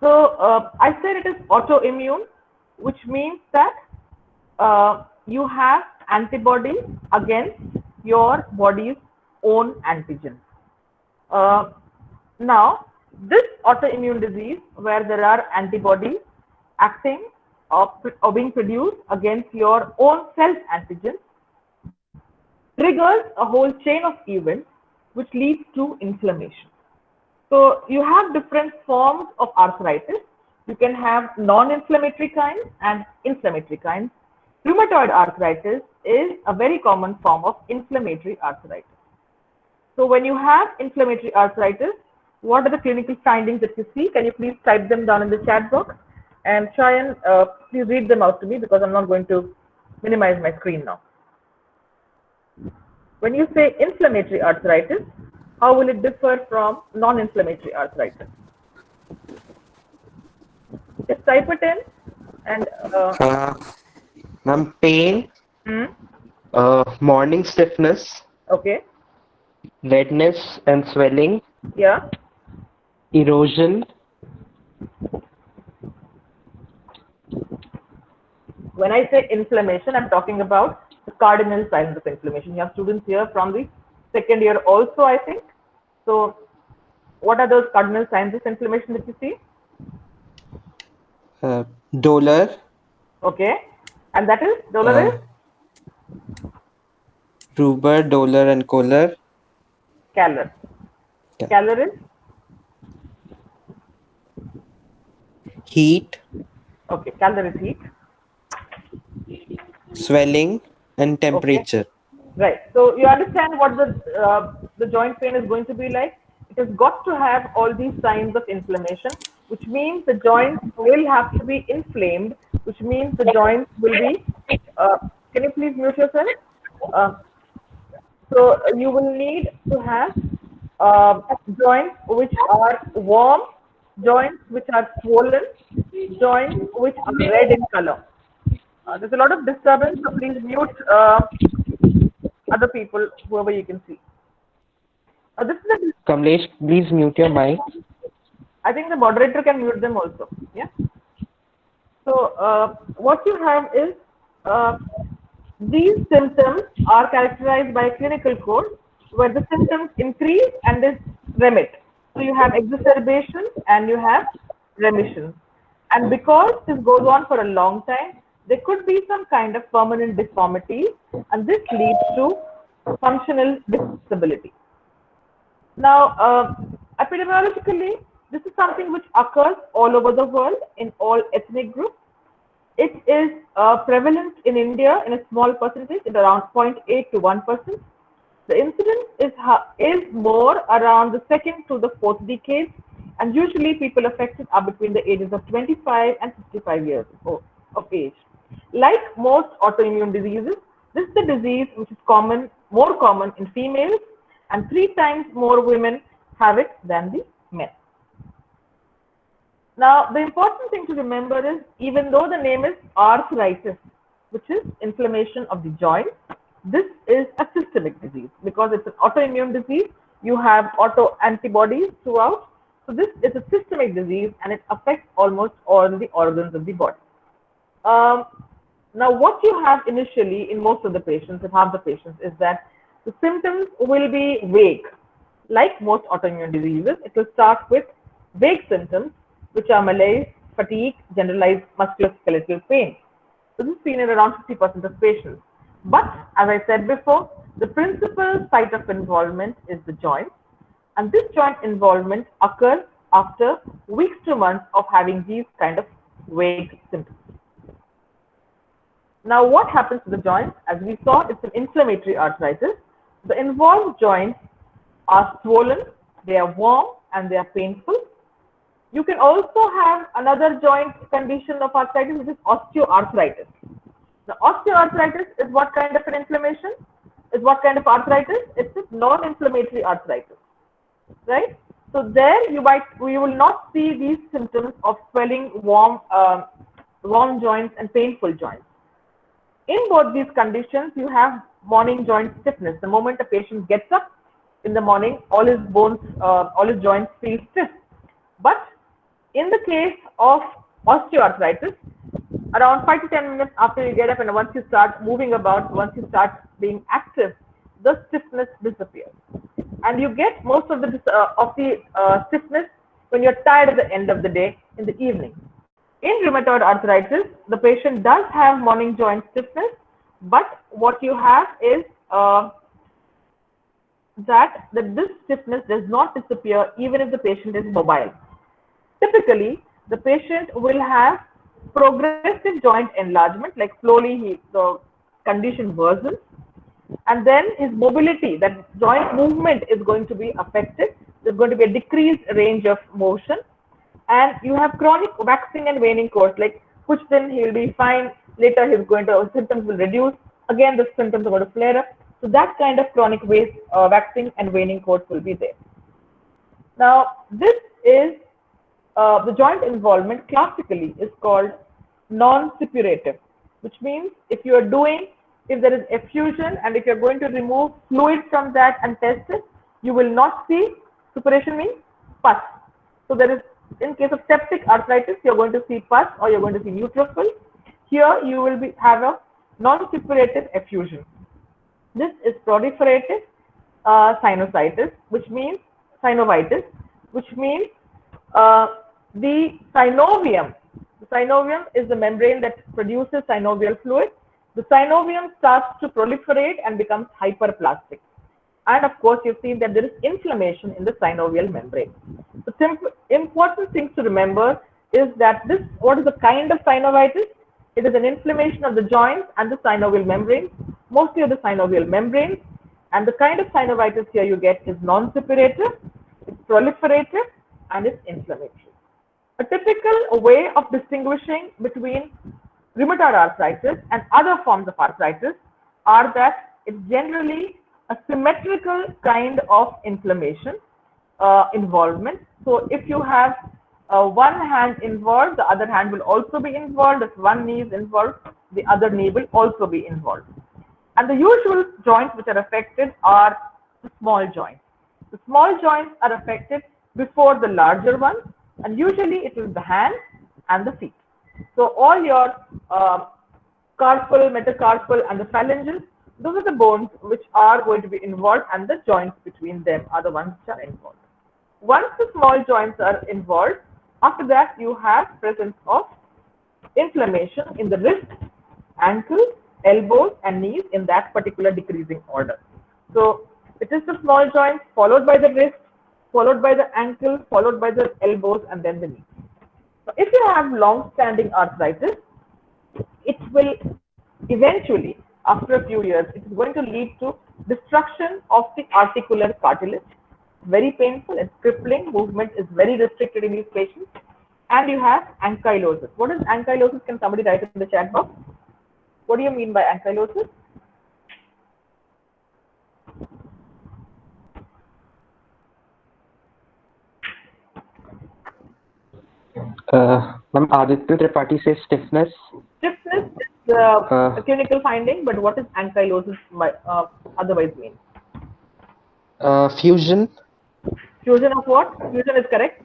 So I said it is autoimmune, which means that you have antibodies against your body's own antigen. Uh, Now, this autoimmune disease, where there are antibodies acting or being produced against your own self antigen, triggers a whole chain of events which leads to inflammation. So you have different forms of arthritis. You can have non-inflammatory kinds and inflammatory kinds. Rheumatoid arthritis is a very common form of inflammatory arthritis. So when you have inflammatory arthritis, what are the clinical findings that you see? Can you please type them down in the chat box and try and please read them out to me, because I'm not going to minimize my screen now. When you say inflammatory arthritis, how will it differ from non-inflammatory arthritis? Just type it in and Uh, pain, hmm, morning stiffness, okay, redness and swelling, yeah. erosion, When I say inflammation, I'm talking about the cardinal signs of inflammation. You have students here from the second year also, I think. So what are those cardinal signs of inflammation that you see? uh, dolor, Okay. And that is, dolor is uh, rubor, dolor and color, calor. yeah. Calor is, Heat, okay, calor is heat. swelling and Okay. temperature. Right. So you understand what the joint pain is going to be like. It has got to have all these signs of inflammation, which means the joints will have to be inflamed, which means the joints will be. Uh, can you please mute yourself? Uh, so you will need to have uh, joints which are warm, joints which are swollen, joints which are red in color. There's a lot of disturbance, so please mute other people, whoever you can see. This is a, Kamlesh, please mute your mic. I think the moderator can mute them also. Yeah. So what you have is uh, these symptoms are characterized by a clinical course where the symptoms increase and then remit. So you have exacerbations and you have remissions. And because this goes on for a long time, there could be some kind of permanent deformity, and this leads to functional disability. Now, epidemiologically, this is something which occurs all over the world in all ethnic groups. It is prevalent in India in a small percentage, at around 0.8 to 1%. The incidence is more around the second to the fourth decade, and usually people affected are between the ages of 25 and 55 years of age. Like most autoimmune diseases, this is a disease which is more common in females, and 3 times more women have it than the men. Now, the important thing to remember is, even though the name is arthritis, which is inflammation of the joint, this is a systemic disease because it's an autoimmune disease. You have auto antibodies throughout. So this is a systemic disease and it affects almost all the organs of the body. Um, Now, what you have initially in most of the patients, in half the patients, is that the symptoms will be vague. Like most autoimmune diseases, it will start with vague symptoms, which are malaise, fatigue, generalized musculoskeletal pain. So this is seen in around 50% of patients. But as I said before, the principal site of involvement is the joint, and this joint involvement occurs after weeks to months of having these kind of vague symptoms. Now, what happens to the joints? As we saw, it's an inflammatory arthritis. The involved joints are swollen, they are warm, and they are painful. You can also have another joint condition of arthritis, which is osteoarthritis. Now, osteoarthritis is what kind of an inflammation? Is what kind of arthritis? It's a non-inflammatory arthritis, right? So there you will not see these symptoms of swelling, warm joints and painful joints. In both these conditions, you have morning joint stiffness. The moment a patient gets up in the morning, all his bones, all his joints feel stiff. But in the case of osteoarthritis, around 5 to 10 minutes after you get up and once you start moving about, once you start being active, the stiffness disappears. And you get most of the stiffness when you're tired at the end of the day in the evening. In rheumatoid arthritis, the patient does have morning joint stiffness, but what you have is that this stiffness does not disappear even if the patient is mobile. Typically, the patient will have progressive joint enlargement, like slowly the condition worsens, and then his mobility, that joint movement is going to be affected. There's going to be a decreased range of motion, and you have chronic waxing and waning course, like push in, he'll be fine. Later, symptoms will reduce. Again, the symptoms are going to flare up. So that kind of chronic waxing and waning course will be there. Now, this is the joint involvement classically is called non-suppurative, which means if there is effusion and if you're going to remove fluid from that and test it, you will not see suppuration means pus. So there is, in case of septic arthritis, you're going to see pus or you're going to see neutrophil. Here you will have a non-suppurative effusion. This is proliferative synovitis, which means the synovium. The synovium is the membrane that produces synovial fluid. The synovium starts to proliferate and becomes hyperplastic. And of course, you've seen that there is inflammation in the synovial membrane. The important things to remember is that what is the kind of synovitis? It is an inflammation of the joints and the synovial membrane, mostly of the synovial membrane. And the kind of synovitis here you get is non-suppurative, it's proliferative, and it's inflammatory. A typical way of distinguishing between rheumatoid arthritis and other forms of arthritis are that it's generally a symmetrical kind of inflammation involvement. So if you have one hand involved, the other hand will also be involved. If one knee is involved, the other knee will also be involved. And the usual joints which are affected are the small joints. The small joints are affected before the larger ones, and usually it is the hands and the feet. So all your carpal, metacarpal, and the phalanges, those are the bones which are going to be involved, and the joints between them are the ones which are involved. Once the small joints are involved, after that you have presence of inflammation in the wrist, ankles, elbows, and knees in that particular decreasing order. So it is the small joints followed by the wrist, followed by the ankle, followed by the elbows, and then the knees. So if you have long-standing arthritis, it will eventually, after a few years, it is going to lead to destruction of the articular cartilage. Very painful, it's crippling, movement is very restricted in these patients, and you have ankylosis. What is ankylosis? Can somebody write it in the chat box? What do you mean by ankylosis? Ma'am, Aditya Tripathi says stiffness. Stiffness is a clinical finding, but what is ankylosis otherwise mean? Fusion. Fusion of what? Fusion is correct.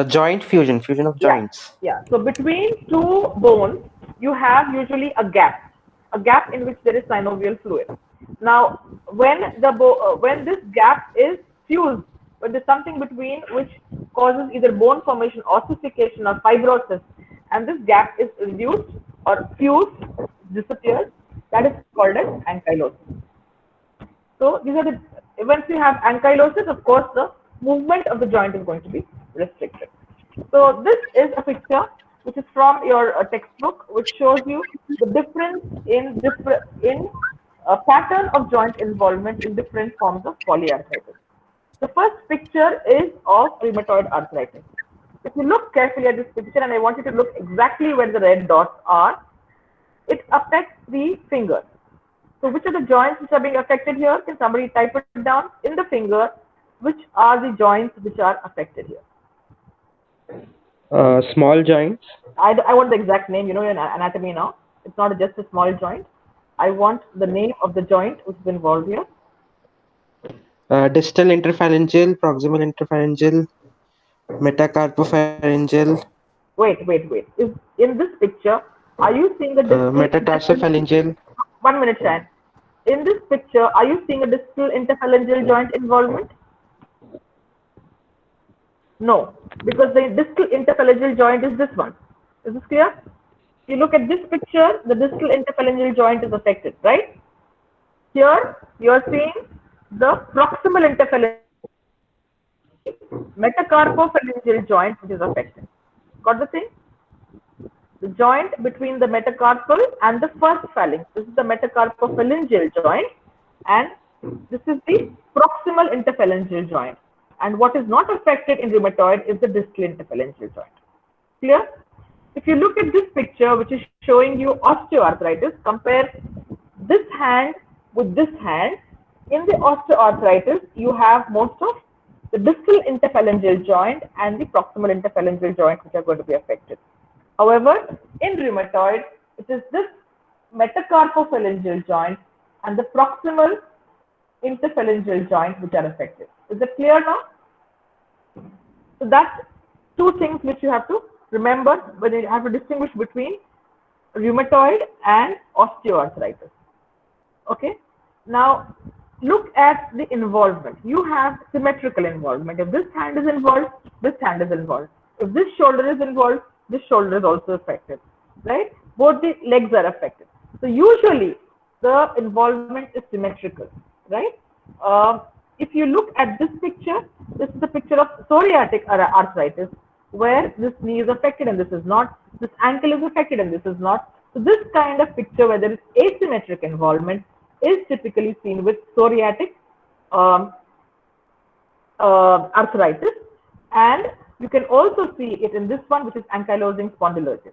Joint fusion of joints. Yeah. So between two bones, you have usually a gap in which there is synovial fluid. Now, when this gap is fused, when there's something between which causes either bone formation, ossification, or fibrosis, and this gap is reduced or fused, disappears, that is called as ankylosis. So these are once you have ankylosis, of course, the movement of the joint is going to be restricted. So this is a picture which is from your textbook, which shows you the difference in pattern of joint involvement in different forms of polyarthritis. The first picture is of rheumatoid arthritis. If you look carefully at this picture, and I want you to look exactly where the red dots are, it affects the fingers. So which are the joints which are being affected here? Can somebody type it down in the finger? Which are the joints which are affected here? Small joints. I want the exact name, you know, in anatomy now. It's not just a small joint. I want the name of the joint which is involved here. Distal interphalangeal, proximal interphalangeal, Metacarpopharyngeal. Wait. Is in this picture, are you seeing a distal interphalangeal? Metatarsopharyngeal. 1 minute, Shan. In this picture, are you seeing a distal interphalangeal joint involvement? No, because the distal interphalangeal joint is this one. Is this clear? If you look at this picture, the distal interphalangeal joint is affected, right? Here, you are seeing the proximal interphalangeal, metacarpophalangeal joint, which is affected. Got the thing? The joint between the metacarpal and the first phalanx. This is the metacarpophalangeal joint, and this is the proximal interphalangeal joint. And what is not affected in rheumatoid is the distal interphalangeal joint. Clear? If you look at this picture, which is showing you osteoarthritis, compare this hand with this hand. In the osteoarthritis, you have most of the distal interphalangeal joint and the proximal interphalangeal joint which are going to be affected. However, in rheumatoid, it is this metacarpophalangeal joint and the proximal interphalangeal joint which are affected. Is it clear now? So that's two things which you have to remember when you have to distinguish between rheumatoid and osteoarthritis. Okay. Now look at the involvement. You have symmetrical involvement. If this hand is involved, this hand is involved. If this shoulder is involved, this shoulder is also affected, right? Both the legs are affected. So usually the involvement is symmetrical, right? If you look at this picture, this is a picture of psoriatic arthritis, where this knee is affected and this is not, this ankle is affected and this is not. So this kind of picture where there is asymmetric involvement is typically seen with psoriatic arthritis, and you can also see it in this one, which is ankylosing spondylosis.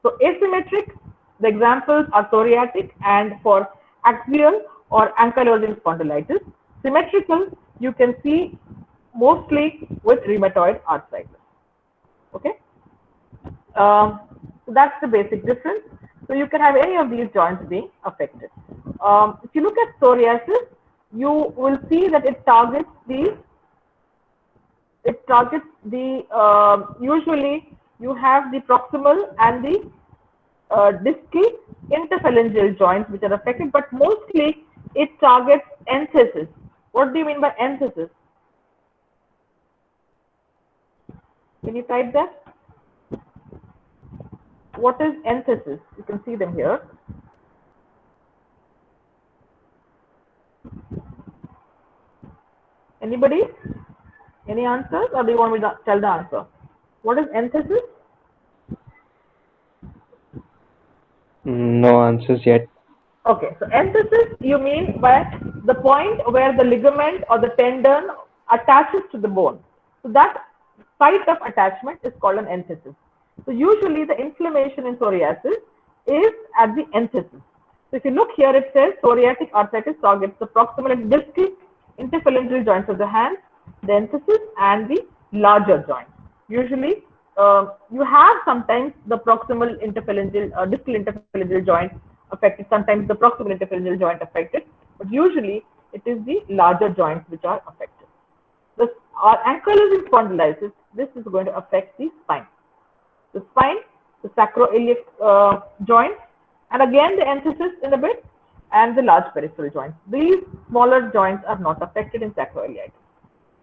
So asymmetric, the examples are psoriatic and for axial or ankylosing spondylitis. Symmetrical, you can see mostly with rheumatoid arthritis. Okay, so that's the basic difference. So you can have any of these joints being affected. If you look at psoriasis, you will see that it targets the usually you have the proximal and the distal interphalangeal joints which are affected, but mostly it targets enthesis. What do you mean by enthesis? Can you type that? What is enthesis? You can see them here. Anybody? Any answers, or do you want me to tell the answer? What is enthesis? No answers yet. Okay, so enthesis you mean by the point where the ligament or the tendon attaches to the bone. So that site of attachment is called an enthesis. So usually the inflammation in psoriasis is at the enthesis. So if you look here, it says psoriatic arthritis targets the proximal and distal interphalangeal joints of the hand, the enthesis, and the larger joints. Usually you have sometimes the proximal interphalangeal, distal interphalangeal joint affected, sometimes the proximal interphalangeal joint affected, but usually it is the larger joints which are affected. This ankylosing spondylitis, this is going to affect the spine. The spine, the sacroiliac joint, and again the enthesis in a bit, and the large peripheral joints. These smaller joints are not affected in sacroiliitis,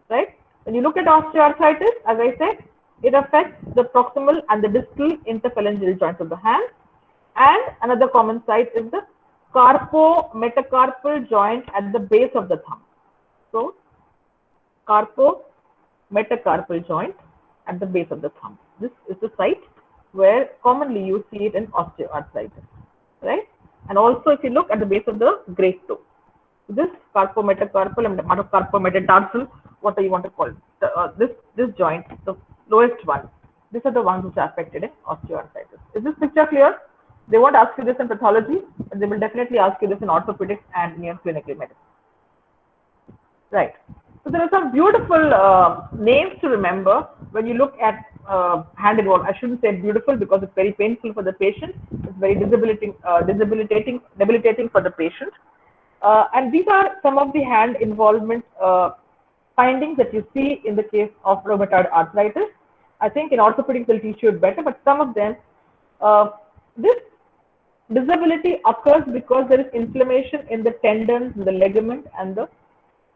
right? When you look at osteoarthritis, as I said, it affects the proximal and the distal interphalangeal joints of the hand, and another common site is the carpometacarpal joint at the base of the thumb. So, carpometacarpal joint at the base of the thumb. This is the site where commonly you see it in osteoarthritis, right? And also if you look at the base of the great toe, this carpometacarpal and carpometatarsus, what do you want to call it? This joint, the lowest one, these are the ones which are affected in osteoarthritis. Is this picture clear? They won't ask you this in pathology, but they will definitely ask you this in orthopedics and in clinical medicine. Right. So there are some beautiful names to remember when you look at hand involvement. I shouldn't say beautiful because it's very painful for the patient. It's very debilitating for the patient. And these are some of the hand involvement findings that you see in the case of rheumatoid arthritis. I think in orthopedics they'll teach you it better, but some of them, this disability occurs because there is inflammation in the tendons, the ligament, and the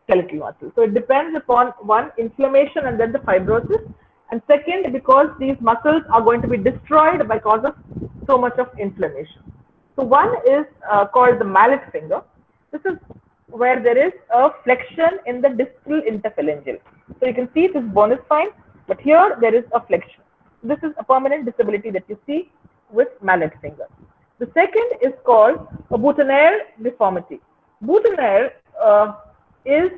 skeletal muscle. So it depends upon one, inflammation and then the fibrosis, and second, because these muscles are going to be destroyed by cause of so much of inflammation. So one is called the mallet finger. This is where there is a flexion in the distal interphalangeal. So you can see this bone is fine, but here there is a flexion. This is a permanent disability that you see with mallet finger. The second is called a boutonniere deformity. Boutonniere is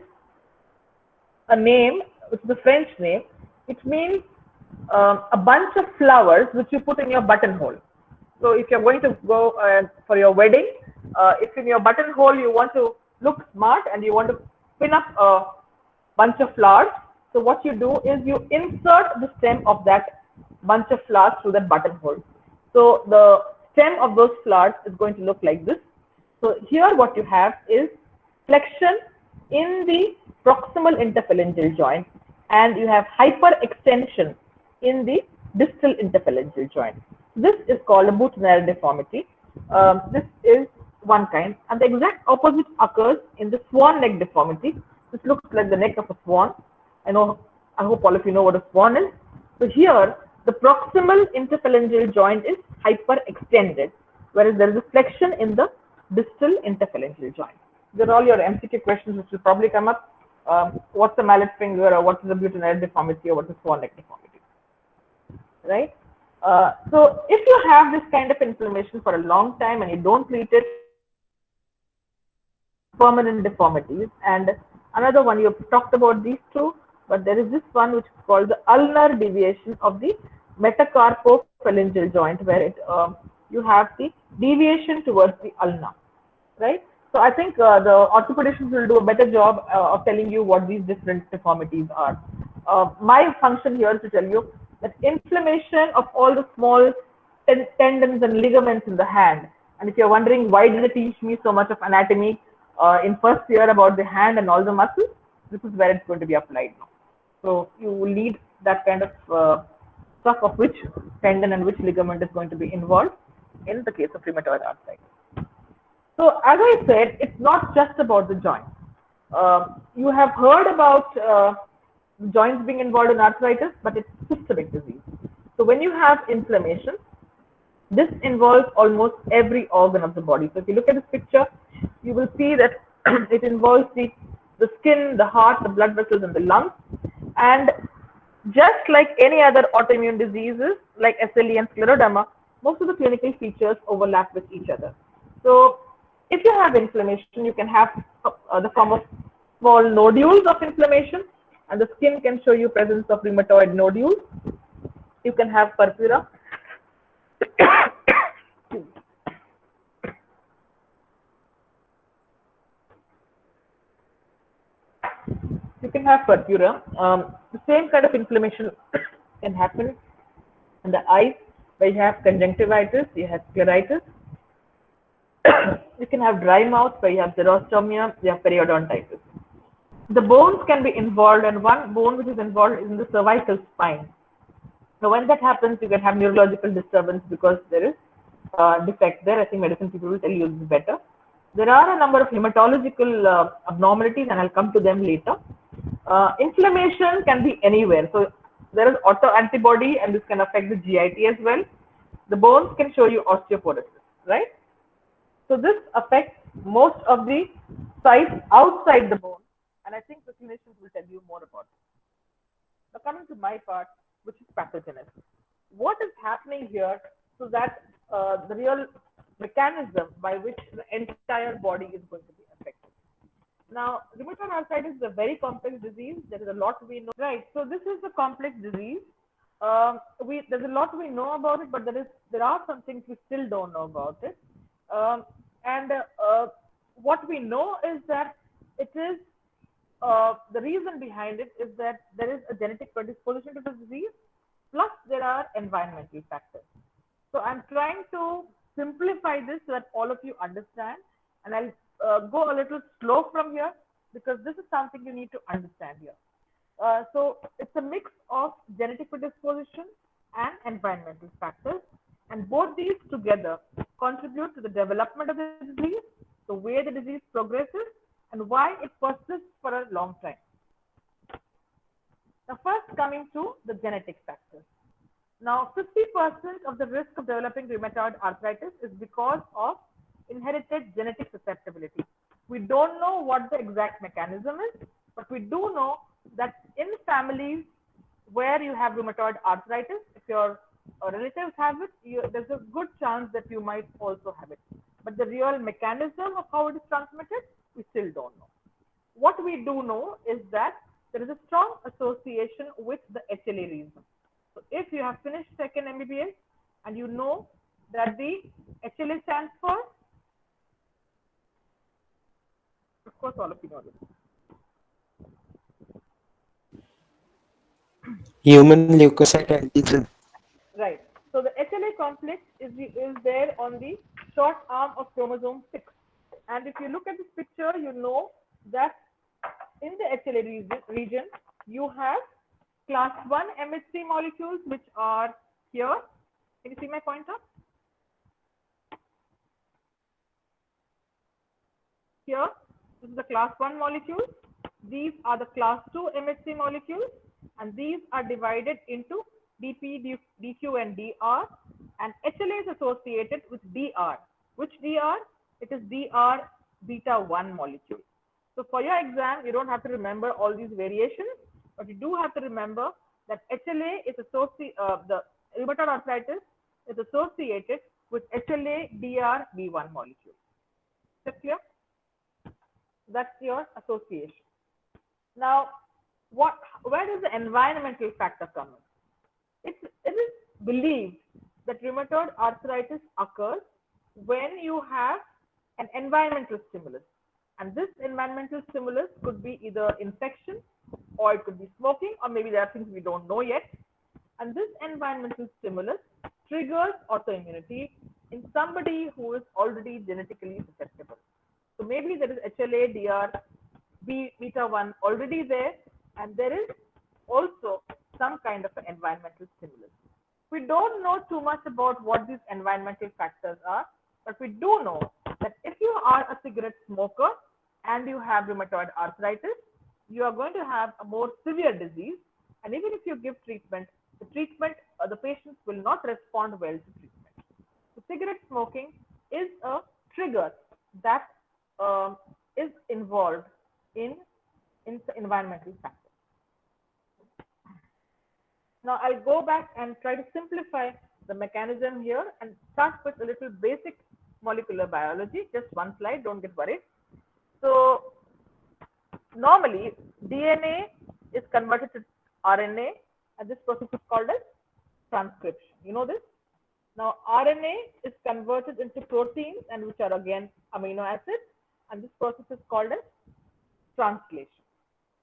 a name, which is a French name. It means a bunch of flowers which you put in your buttonhole. So if you're going to go for your wedding, if in your buttonhole you want to look smart and you want to pin up a bunch of flowers, so what you do is you insert the stem of that bunch of flowers through that buttonhole. So the stem of those flowers is going to look like this. So here what you have is flexion in the proximal interphalangeal joint, and you have hyperextension in the distal interphalangeal joint. This is called a boutonniere deformity. This is one kind, and the exact opposite occurs in the swan neck deformity. This looks like the neck of a swan. I hope all of you know what a swan is. So here, the proximal interphalangeal joint is hyperextended, whereas there is a flexion in the distal interphalangeal joint. These are all your MCQ questions which will probably come up. What's the mallet finger, or what is the boutonniere deformity, or what is swan neck deformity, right? So if you have this kind of inflammation for a long time and you don't treat it, permanent deformities. And another one, you've talked about these two, but there is this one which is called the ulnar deviation of the metacarpophalangeal joint, where you have the deviation towards the ulna, right? So I think the orthopedicians will do a better job of telling you what these different deformities are. My function here is to tell you that inflammation of all the small tendons and ligaments in the hand. And if you're wondering why did they teach me so much of anatomy in first year about the hand and all the muscles, this is where it's going to be applied now. So you will need that kind of stuff of which tendon and which ligament is going to be involved in the case of rheumatoid arthritis. So as I said, it's not just about the joint. You have heard about joints being involved in arthritis, but it's systemic disease. So when you have inflammation, this involves almost every organ of the body. So if you look at this picture, you will see that it involves the skin, the heart, the blood vessels, and the lungs. And just like any other autoimmune diseases, like SLE and scleroderma, most of the clinical features overlap with each other. So if you have inflammation, you can have the form of small nodules of inflammation, and the skin can show you presence of rheumatoid nodules. You can have purpura. You can have purpura. The same kind of inflammation can happen in the eyes, where you have conjunctivitis, you have scleritis. You can have dry mouth, where you have xerostomia, you have periodontitis. The bones can be involved, and one bone which is involved is in the cervical spine. Now, when that happens, you can have neurological disturbance because there is defect there. I think medicine people will tell you this better. There are a number of hematological abnormalities, and I'll come to them later. Inflammation can be anywhere. So there is autoantibody, and this can affect the GIT as well. The bones can show you osteoporosis, right? So this affects most of the sites outside the bone, and I think the clinicians will tell you more about it. Now coming to my part, which is pathogenesis. What is happening here so that the real mechanism by which the entire body is going to be affected. Now, rheumatoid arthritis is a very complex disease. There is a lot we know. Right. So this is a complex disease. There's a lot we know about it, but there are some things we still don't know about it. What we know is that it is the reason behind it is that there is a genetic predisposition to the disease, plus there are environmental factors. So I'm trying to simplify this so that all of you understand, and I'll go a little slow from here because this is something you need to understand here. So it's a mix of genetic predisposition and environmental factors, and both these together contribute to the development of the disease, the way the disease progresses, and why it persists for a long time. Now, first coming to the genetic factors. Now, 50% of the risk of developing rheumatoid arthritis is because of inherited genetic susceptibility. We don't know what the exact mechanism is, but we do know that in families where you have rheumatoid arthritis, if your relatives have it, there's a good chance that you might also have it. But the real mechanism of how it is transmitted, we still don't know. What we do know is that there is a strong association with the HLA region. So if you have finished second MBBS and you know that the HLA stands for, of course, all of you know this. Human leukocyte antigen. Right. So the HLA complex is there on the short arm of chromosome 6. And if you look at this picture, you know that in the HLA region, you have class 1 MHC molecules, which are here. Can you see my pointer? Here, this is the class 1 molecule. These are the class 2 MHC molecules, and these are divided into DP, DQ, and DR. And HLA is associated with DR. Which DR? It is DR beta 1 molecule. So for your exam, you don't have to remember all these variations, but you do have to remember that HLA is associated, the rheumatoid arthritis is associated with HLA DR B1 molecule. Is that clear? That's your association. Now, where does the environmental factor come in? It is believed that rheumatoid arthritis occurs when you have an environmental stimulus. And this environmental stimulus could be either infection, or it could be smoking, or maybe there are things we don't know yet. And this environmental stimulus triggers autoimmunity in somebody who is already genetically susceptible. So maybe there is HLA, DR, beta 1 already there, and there is also some kind of an environmental stimulus. We don't know too much about what these environmental factors are, but we do know that if you are a cigarette smoker and you have rheumatoid arthritis, you are going to have a more severe disease. And even if you give treatment, the patients will not respond well to treatment. So cigarette smoking is a trigger that is involved in environmental factors. Now I'll go back and try to simplify the mechanism here and start with a little basic molecular biology. Just one slide, don't get worried. So normally DNA is converted to RNA, and this process is called as transcription. You know this? Now RNA is converted into proteins, and which are again amino acids, and this process is called as translation.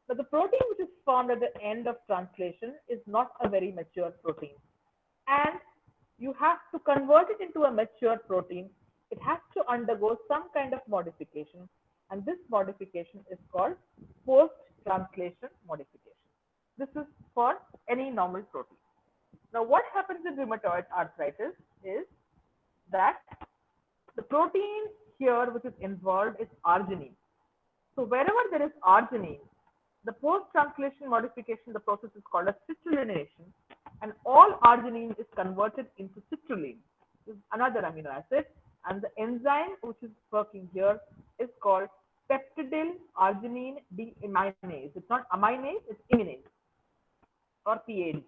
But the protein which is formed at the end of translation is not a very mature protein. And you have to convert it into a mature protein. It has to undergo some kind of modification. And this modification is called post-translation modification. This is for any normal protein. Now, what happens in rheumatoid arthritis is that the protein here which is involved is arginine. So wherever there is arginine, the post-translation modification, the process is called as citrullination, and all arginine is converted into citrulline. This is another amino acid, and the enzyme which is working here is called peptidyl arginine deaminase. It's not aminase, it's iminase, or PAD.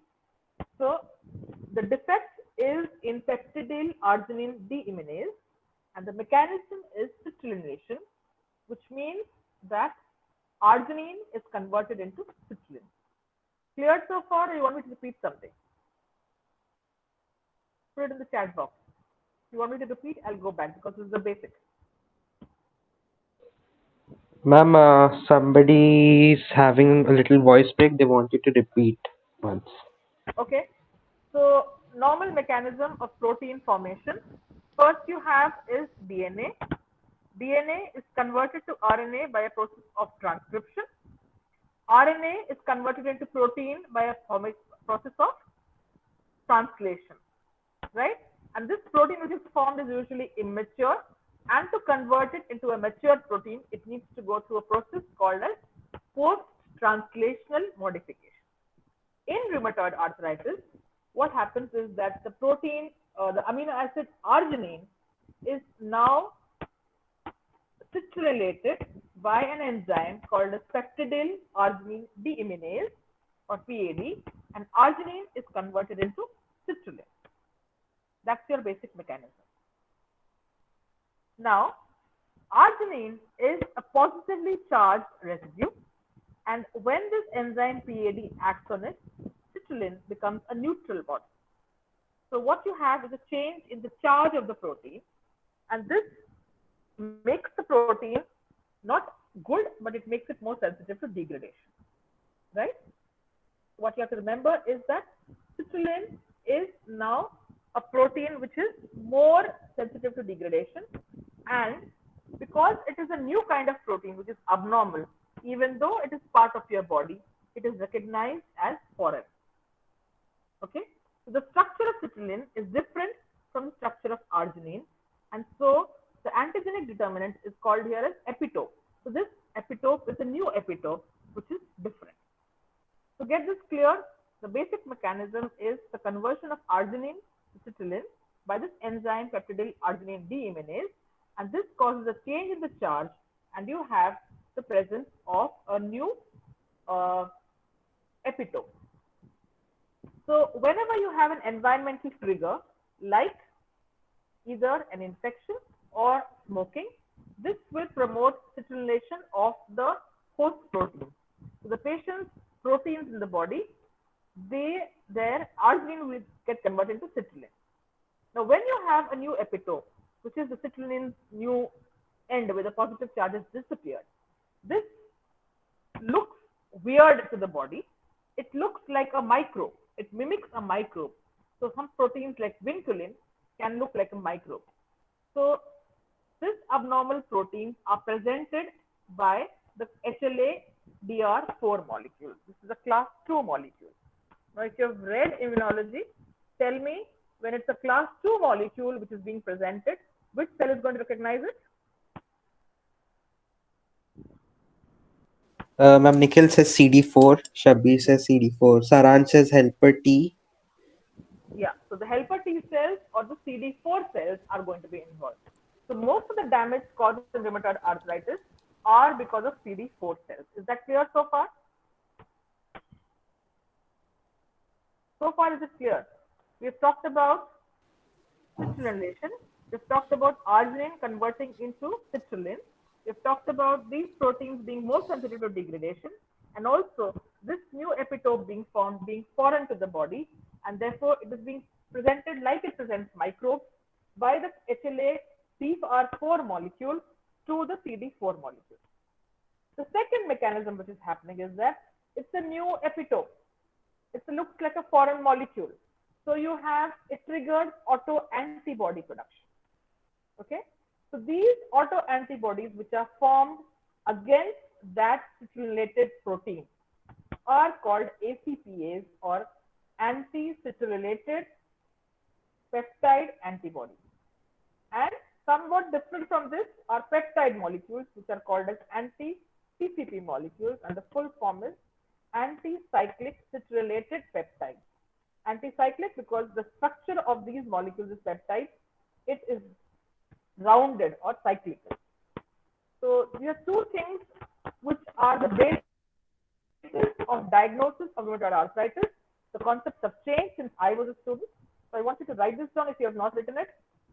So the defect is in peptidyl arginine deaminase, and the mechanism is citrullination, which means that arginine is converted into citrulline. Clear so far, or you want me to repeat something? Put it in the chat box. If you want me to repeat, I'll go back because this is the basic. Ma'am, somebody's having a little voice break. They want you to repeat once. Okay. So normal mechanism of protein formation. First you have is DNA. DNA is converted to RNA by a process of transcription. RNA is converted into protein by a process of translation, right? And this protein which is formed is usually immature, and to convert it into a mature protein, it needs to go through a process called as post-translational modification. In rheumatoid arthritis, what happens is that the protein, the amino acid arginine, is now citrulated by an enzyme called as peptidyl arginine deaminase, or PAD, and arginine is converted into citrulline. That's your basic mechanism. Now, arginine is a positively charged residue, and when this enzyme PAD acts on it, citrulline becomes a neutral body. So what you have is a change in the charge of the protein, and this makes the protein not good, but it makes it more sensitive to degradation, right? What you have to remember is that citrulline is now a protein which is more sensitive to degradation, and because it is a new kind of protein which is abnormal, even though it is part of your body, it is recognized as foreign. Okay, so the structure of citrulline is different from the structure of arginine, and so the antigenic determinant is called here as epitope. So this epitope is a new epitope which is different. To get this clear, the basic mechanism is the conversion of arginine to citrulline by this enzyme peptidyl arginine deaminase, and this causes a change in the charge, and you have the presence of a new epitope. So whenever you have an environmental trigger like either an infection or smoking, this will promote citrullination of the host protein. So the patient's proteins in the body, their arginine will get converted into citrulline. Now, when you have a new epitope, which is the citrullinane's new end where the positive charge has disappeared, this looks weird to the body. It looks like a microbe. It mimics a microbe. So some proteins like vinculin can look like a microbe. So these abnormal proteins are presented by the HLA-DR4 molecule. This is a class 2 molecule. Now, if you have read immunology, tell me, when it's a class 2 molecule which is being presented, which cell is going to recognize it? Ma'am, Nikhil says CD4, Shabir says CD4, Saran says helper T. Yeah, so the helper T cells or the CD4 cells are going to be involved. So most of the damage caused in rheumatoid arthritis are because of CD4 cells. Is that clear so far? So far, is it clear? We've talked about citrullination. We've talked about arginine converting into citrulline. We've talked about these proteins being more sensitive to degradation, and also this new epitope being formed, being foreign to the body, and therefore it is being presented like it presents microbes by the HLA-DR4 molecule to the CD4 molecule. The second mechanism which is happening is that it's a new epitope. It looks like a foreign molecule. So you have a triggered autoantibody production. Okay. So these autoantibodies which are formed against that citrullinated protein are called ACPAs, or anti-citrullinated peptide antibodies. And somewhat different from this are peptide molecules which are called as anti-CCP molecules, and the full form is anti-cyclic citrullated peptides. Anti-cyclic because the structure of these molecules is peptides. It is rounded or cyclical. So there are two things which are the basis of diagnosis of rheumatoid arthritis. The concepts have changed since I was a student. So I want you to write this down if you have not written it.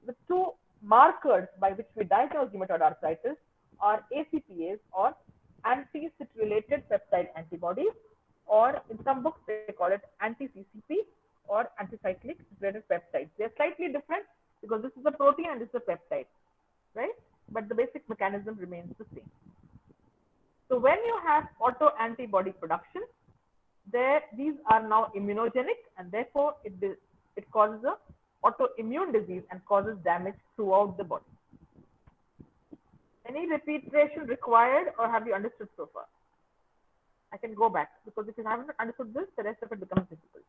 The two markers by which we diagnose rheumatoid arthritis are ACPAs, or anti-citrullated peptide antibodies, or in some books they call it anti-CCP or anti-cyclic citrullated peptides. They are slightly different because this is a protein and this is a peptide, right? But the basic mechanism remains the same. So when you have autoantibody production, these are now immunogenic, and therefore it causes a autoimmune disease and causes damage throughout the body. Any repetition required, or have you understood so far? I can go back because if you haven't understood this, the rest of it becomes difficult.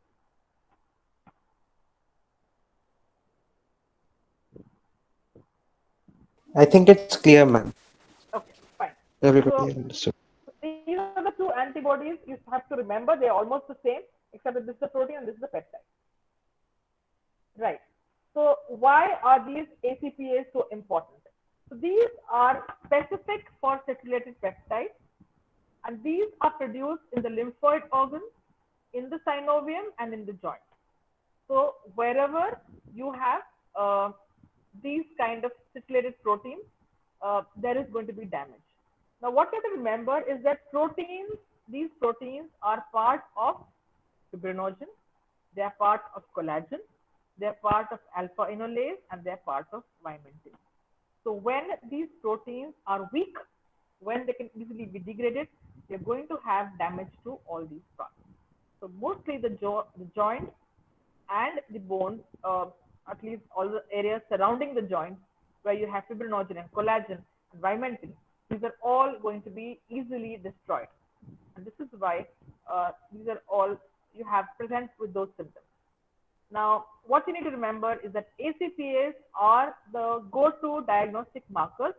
I think it's clear, ma'am. Okay, fine. Everybody So understood. these are the two antibodies you have to remember. They are almost the same, except that this is a protein and this is a peptide. Right. So why are these ACPAs so important? So these are specific for circulated peptides, and these are produced in the lymphoid organs, in the synovium, and in the joint. So wherever you have these kind of circulated proteins, there is going to be damage. Now, what you have to remember is that these proteins are part of fibrinogen, they are part of collagen, they are part of alpha enolase, and they are part of vimentin. So when these proteins are weak, when they can easily be degraded, they're going to have damage to all these parts. So mostly the joint and the bones, at least all the areas surrounding the joint, where you have fibrinogen and collagen and vimentin, these are all going to be easily destroyed. And this is why these are all you have present with those symptoms. Now, what you need to remember is that ACPAs are the go-to diagnostic markers,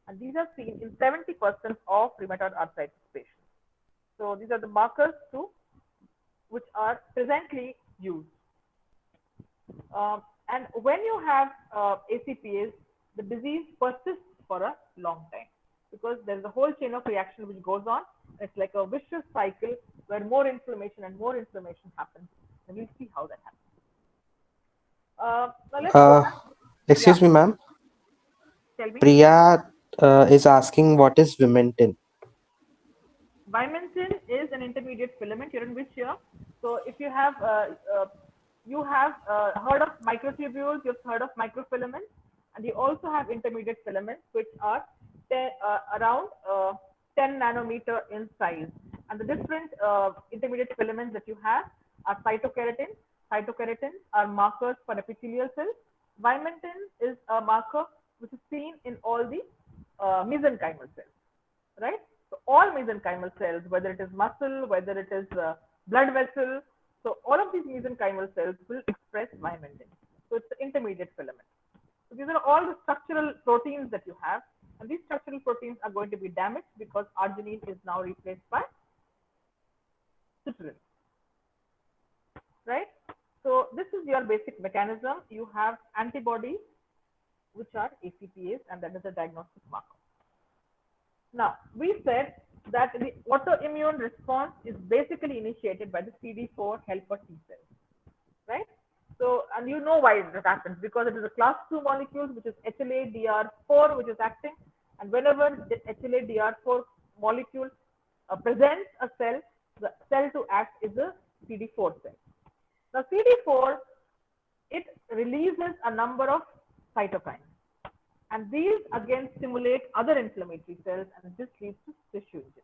and these are seen in 70% of rheumatoid arthritis patients. So these are the markers too, which are presently used. And when you have ACPAs, the disease persists for a long time because there's a whole chain of reaction which goes on. It's like a vicious cycle where more inflammation and more inflammation happens. And we'll see how that happens. Now let's go Uh, back. Yeah, Excuse me, ma'am. tell me. Priya is asking what is Vimentin. Vimentin is an intermediate filament. You're in which year? So if you have heard of microtubules, you've heard of microfilaments, and you also have intermediate filaments, which are around 10 nanometer in size. And the different intermediate filaments that you have are cytokeratin. Cytokeratin are markers for epithelial cells. Vimentin is a marker which is seen in all the mesenchymal cells, right? So all mesenchymal cells, whether it is muscle, whether it is blood vessel, so all of these mesenchymal cells will express vimentin. So it's the intermediate filament. So these are all the structural proteins that you have, and these structural proteins are going to be damaged because arginine is now replaced by citrulline, right? So this is your basic mechanism. You have antibodies, which are ACPAs, and that is a diagnostic marker. Now, we said that the autoimmune response is basically initiated by the CD4 helper T cells, right? So, and you know why it happens because it is a class 2 molecule, which is HLA-DR4, which is acting. And whenever the HLA-DR4 molecule presents a cell, the cell to act is a CD4 cell. Now, CD4, it releases a number of cytokines. And these again stimulate other inflammatory cells, and this leads to tissue injury.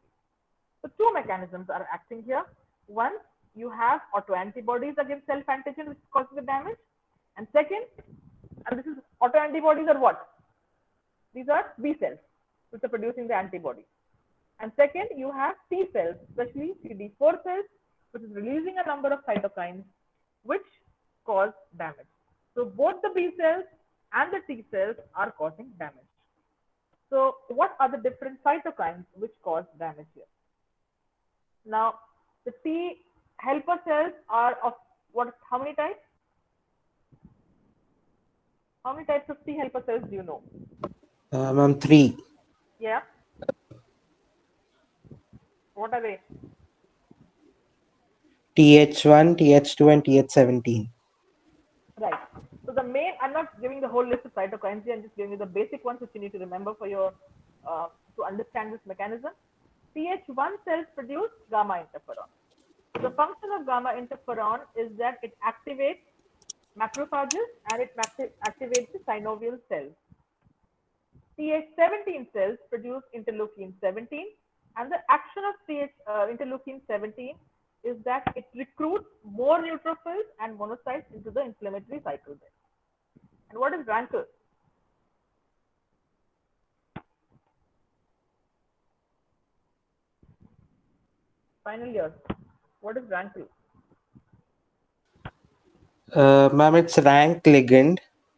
So two mechanisms are acting here. One, you have autoantibodies against self-antigen, which causes the damage. And second, and this is autoantibodies are what? These are B cells, which are producing the antibody. And second, you have T cells, especially CD4 cells, which is releasing a number of cytokines, which cause damage. So both the B cells and the T cells are causing damage. So what are the different cytokines which cause damage here? Now, the T helper cells are of what? How many types? How many types of T helper cells do you know? Ma'am, three. Yeah. What are they? TH1, TH2, and TH17. Right. So the main, I'm not giving the whole list of cytokines here. I'm just giving you the basic ones which you need to remember for your to understand this mechanism. TH1 cells produce gamma interferon. So the function of gamma interferon is that it activates macrophages and it activates the synovial cells. TH17 cells produce interleukin 17, and the action of interleukin 17 is that it recruits more neutrophils and monocytes into the inflammatory cycle there. And what is rancor? final year. What is rankle? Ma'am, it's rank ligand.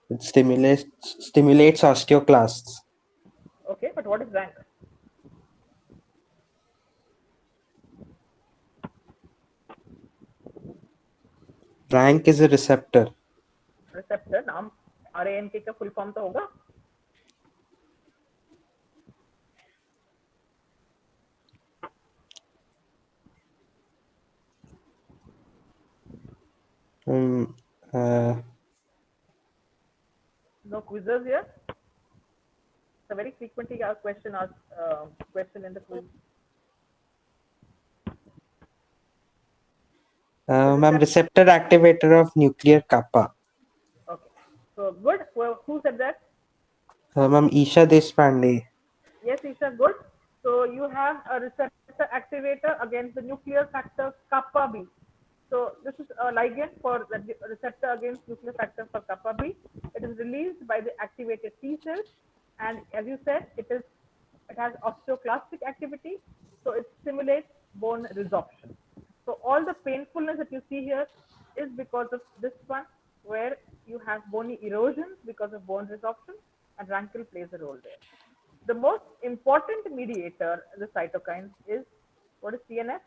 It stimulates osteoclasts. Okay, but what is rank? Rank is a receptor. Receptor. नाम RANK का full form तो होगा. Um, uh, No quizzes here. It's a very frequently asked question in the quiz. Ma'am, receptor activator of nuclear kappa. Okay. So good. Well, who said that? Ma'am, Isha Deshpande. Yes, Isha, good. So you have a receptor activator against the nuclear factor kappa B. So this is a ligand for the receptor against nuclear factor for kappa B. It is released by the activated T cells, and as you said, it has osteoclastic activity, so it stimulates bone resorption. So all the painfulness that you see here is because of this one, where you have bony erosions because of bone resorption, and rankle plays a role there. The most important mediator, the cytokines, is what is TNF?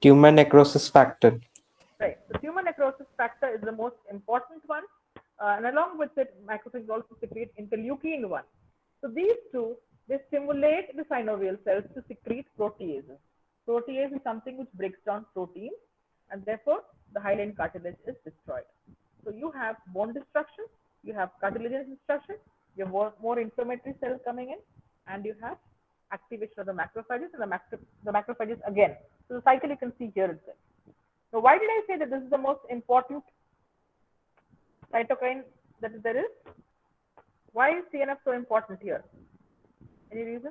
Tumor necrosis factor. Right. The tumor necrosis factor is the most important one, and along with it, macrophages also secrete interleukin 1. So these two, they stimulate the synovial cells to secrete proteases. Protease is something which breaks down proteins, and therefore the hyaline cartilage is destroyed. So you have bone destruction, you have cartilaginous destruction, you have more inflammatory cells coming in, and you have activation of the macrophages and the macrophages again. So the cycle you can see here itself. So why did I say that this is the most important cytokine that there is? Why is CNF so important here? Any reason?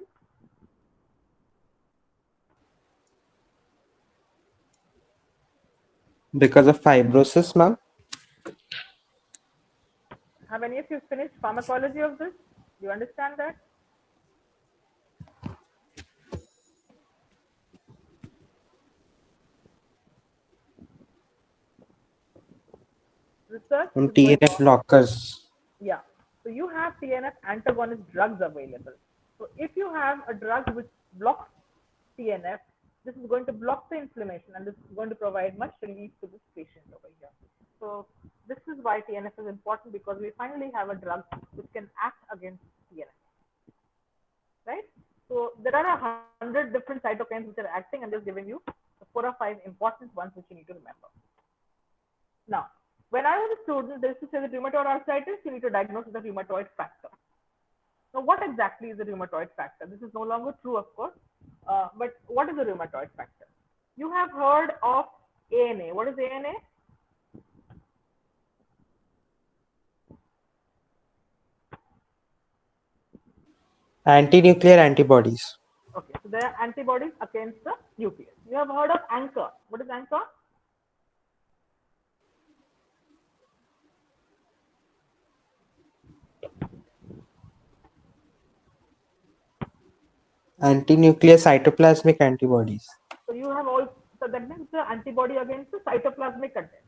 Because of fibrosis, ma'am. Have any of you finished pharmacology of this? Do you understand that? Research is going TNF on. blockers. Yeah. So you have TNF antagonist drugs available. So if you have a drug which blocks TNF, this is going to block the inflammation, and this is going to provide much relief to this patient over here. So this is why TNF is important, because we finally have a drug which can act against TNF. Right? So there are 100 different cytokines which are acting. I'm just giving you the 4 or 5 important ones which you need to remember. Now, when I was a student, they used to say that rheumatoid arthritis, you need to diagnose with the rheumatoid factor. Now, what exactly is the rheumatoid factor? This is no longer true, of course, but what is the rheumatoid factor? You have heard of ANA. What is ANA? Anti-nuclear antibodies. Okay, so they are antibodies against the nucleus. You have heard of ANCA. What is ANCA? Anti-nuclear cytoplasmic antibodies. So you have all. So that means the antibody against the cytoplasmic content.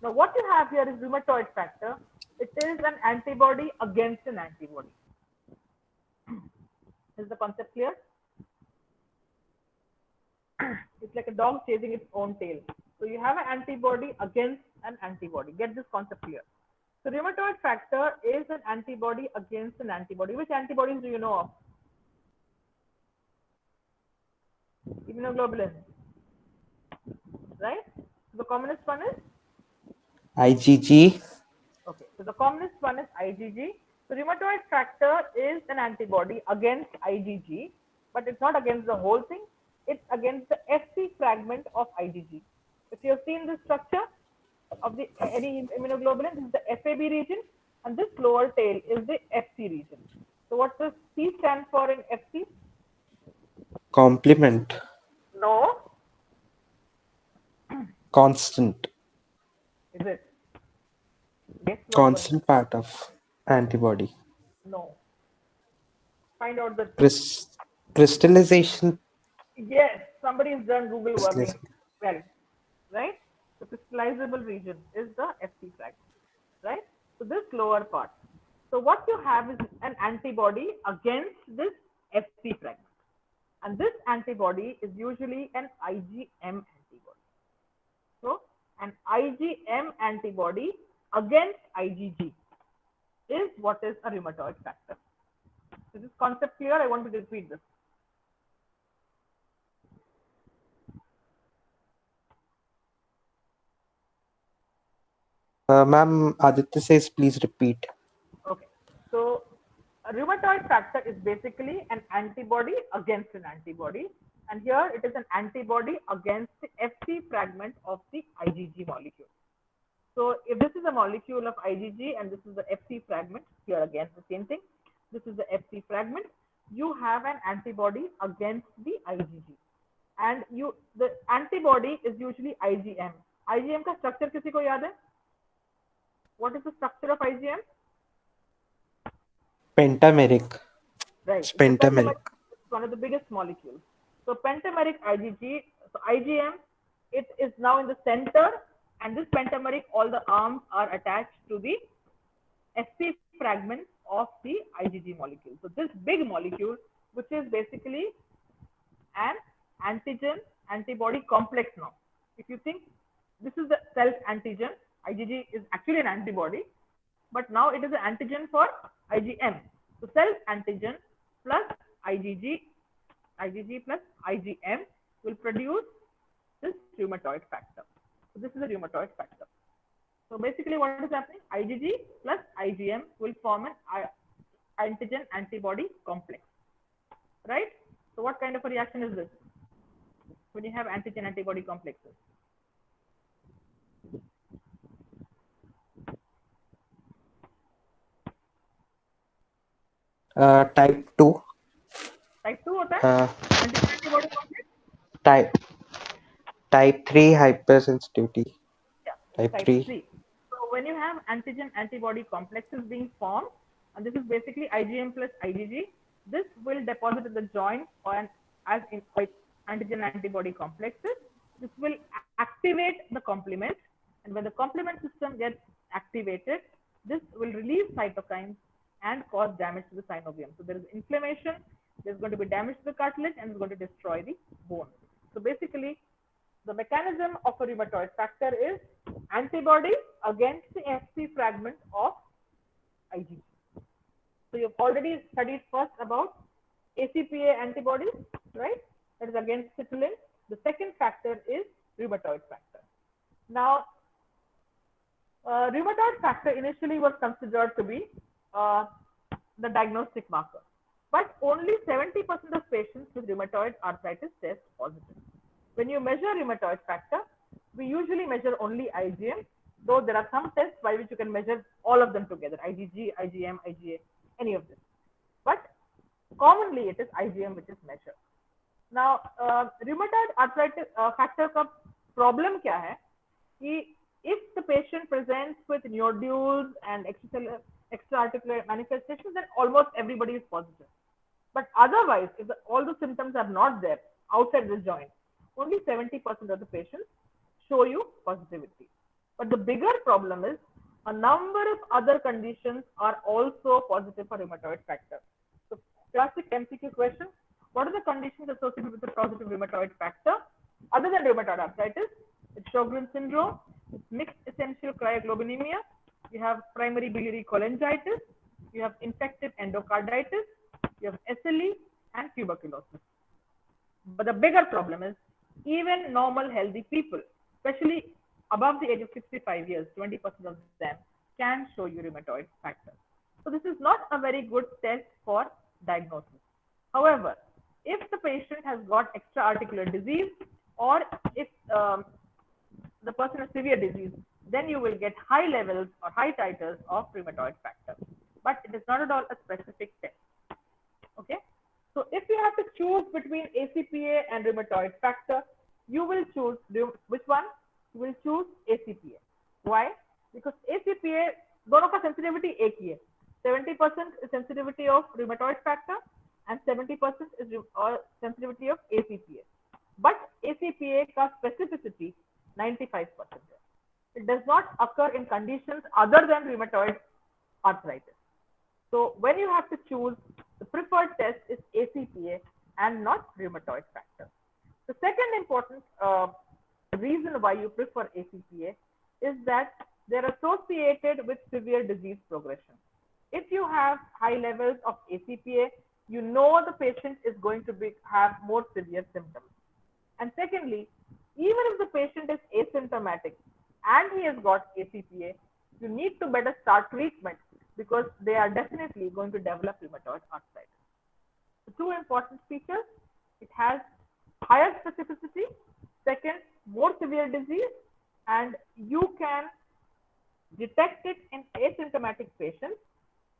Now, what you have here is rheumatoid factor. It is an antibody against an antibody. Is the concept clear? It's like a dog chasing its own tail. So you have an antibody against an antibody. Get this concept clear. So rheumatoid factor is an antibody against an antibody. Which antibodies do you know of? Immunoglobulin. Right? So the commonest one is? IgG. Okay. So the commonest one is IgG. So rheumatoid factor is an antibody against IgG, but it's not against the whole thing. It's against the Fc fragment of IgG. If you have seen the structure of the any immunoglobulin, this is the Fab region, and this lower tail is the Fc region. So what does C stand for in Fc? Complement. No. Constant. Is it? Yes, Constant part of. Antibody. No. Find out the. Crys- Crystallization. Yes, somebody's done Google worming Crystallization. well, right? The crystallizable region is the Fc fragment, right? So this lower part. So what you have is an antibody against this Fc fragment. And this antibody is usually an IgM antibody. So an IgM antibody against IgG is what is a rheumatoid factor. Is this concept clear? I want to repeat this. Ma'am, Aditya says please repeat. Okay. So a rheumatoid factor is basically an antibody against an antibody. And here it is an antibody against the Fc fragment of the IgG molecule. So if this is a molecule of IgG and this is the Fc fragment, here again the same thing. This is the Fc fragment. You have an antibody against the IgG. And the antibody is usually IgM. IgM का structure किसी को याद है? What is the structure of IgM? Pentameric. Right. It's It's a pentameric. pentameric. It's one of the biggest molecules. So pentameric IgG, so IgM, it is now in the center, and this pentameric, all the arms are attached to the Fc fragment of the IgG molecule. So this big molecule, which is basically an antigen antibody complex now. If you think this is the self antigen, IgG is actually an antibody, but now it is an antigen for IgM. So self antigen plus IgG, IgG plus IgM will produce this rheumatoid factor. So this is a rheumatoid factor. So basically what is happening? IgG plus IgM will form an antigen antibody complex, right? So what kind of a reaction is this when you have antigen antibody complexes? Type 2. Type 2 होता है Uh, antigen antibody complex? type type 3 hypersensitivity. Yeah, Type type 3. 3. So when you have antigen antibody complexes being formed, and this is basically IgM plus IgG, this will deposit in the joint or as in antigen antibody complexes. This will activate the complement, and when the complement system gets activated, this will release cytokines and cause damage to the synovium. So there is inflammation, there's going to be damage to the cartilage, and it's going to destroy the bone. So basically, the mechanism of a rheumatoid factor is antibody against the Fc fragment of IgG. So you've already studied first about ACPA antibodies, right? That is against citrulline. The second factor is rheumatoid factor. Now, rheumatoid factor initially was considered to be the diagnostic marker, but only 70% of patients with rheumatoid arthritis test positive. When you measure rheumatoid factor, we usually measure only IgM, though there are some tests by which you can measure all of them together, IgG, IgM, IgA, any of them. But commonly it is IgM which is measured. Now, rheumatoid arthritis factor का problem क्या है कि if the patient presents with nodules and extra-articular manifestations, then almost everybody is positive. But otherwise, if all the symptoms are not there outside the joint, only 70% of the patients show you positivity. But the bigger problem is a number of other conditions are also positive for rheumatoid factor. So classic MCQ question, what are the conditions associated with the positive rheumatoid factor? Other than rheumatoid arthritis, it's Sjogren's syndrome, it's mixed essential cryoglobulinemia, you have primary biliary cholangitis, you have infective endocarditis, you have SLE and tuberculosis. But the bigger problem is even normal healthy people, especially above the age of 65 years, 20% of them can show you rheumatoid factor. So this is not a very good test for diagnosis. However, if the patient has got extra-articular disease or if the person has severe disease, then you will get high levels or high titers of rheumatoid factor. But it is not at all a specific test. Okay. So if you have to choose between ACPA and rheumatoid factor, you will choose which one? You will choose ACPA. Why? Because ACPA दोनों का sensitivity एक ही है. 70% is sensitivity of rheumatoid factor, and 70% is sensitivity of ACPA. But ACPA का specificity 95% है. It does not occur in conditions other than rheumatoid arthritis. So when you have to choose, the preferred test is ACPA and not rheumatoid factor. The second important reason why you prefer ACPA is that they're associated with severe disease progression. If you have high levels of ACPA, you know the patient is going to have more severe symptoms. And secondly, even if the patient is asymptomatic and he has got ACPA, you need to better start treatment because they are definitely going to develop rheumatoid arthritis. The two important features: it has higher specificity, second, more severe disease, and you can detect it in asymptomatic patients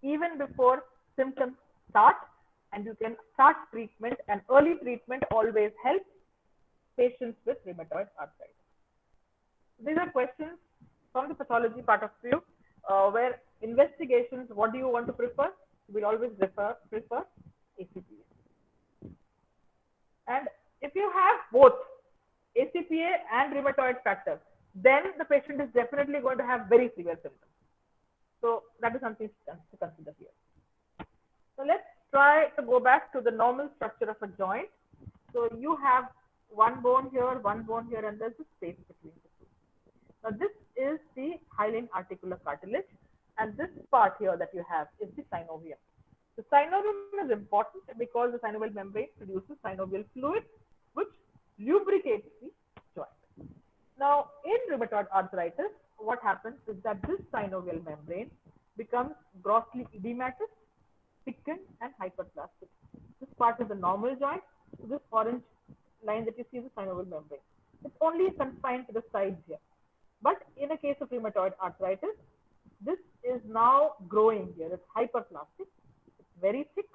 even before symptoms start, and you can start treatment, and early treatment always helps patients with rheumatoid arthritis. These are questions from the pathology part of view, where investigations, what do you want to prefer? We'll always prefer ACPA. And if you have both ACPA and rheumatoid factor, then the patient is definitely going to have very severe symptoms. So that is something to consider here. So let's try to go back to the normal structure of a joint. So you have one bone here, and there's a space between the two. Now this is the hyaline articular cartilage, and this part here that you have is the synovium. The synovium is important because the synovial membrane produces synovial fluid, which lubricates the joint. Now, in rheumatoid arthritis, what happens is that this synovial membrane becomes grossly edematous, thickened, and hyperplastic. This part is the normal joint. So this orange line that you see is the synovial membrane. It's only confined to the sides here. But in a case of rheumatoid arthritis, this is now growing here. It's hyperplastic. It's very thick.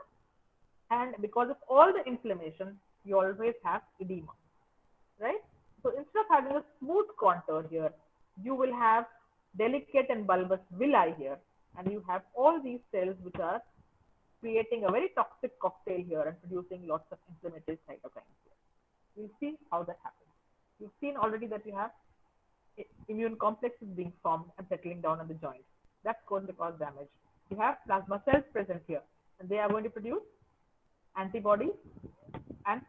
And because of all the inflammation, you always have edema, right? So instead of having a smooth contour here, you will have delicate and bulbous villi here. And you have all these cells which are creating a very toxic cocktail here and producing lots of inflammatory cytokines here. We'll see how that happens. You've seen already that you have immune complexes being formed and settling down on the joint. That's going to cause damage. You have plasma cells present here, and they are going to produce antibodies and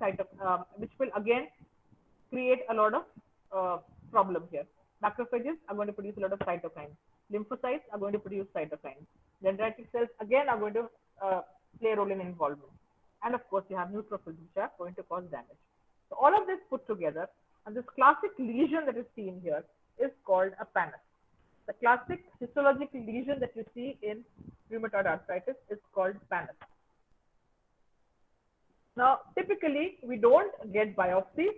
which will again create a lot of problem here. Macrophages are going to produce a lot of cytokines. Lymphocytes are going to produce cytokines. Dendritic cells again are going to play a role in involvement. And of course, you have neutrophils which are going to cause damage. So all of this put together, and this classic lesion that is seen here is called a pannus. The classic histological lesion that you see in rheumatoid arthritis is called pannus. Now, typically, we don't get biopsies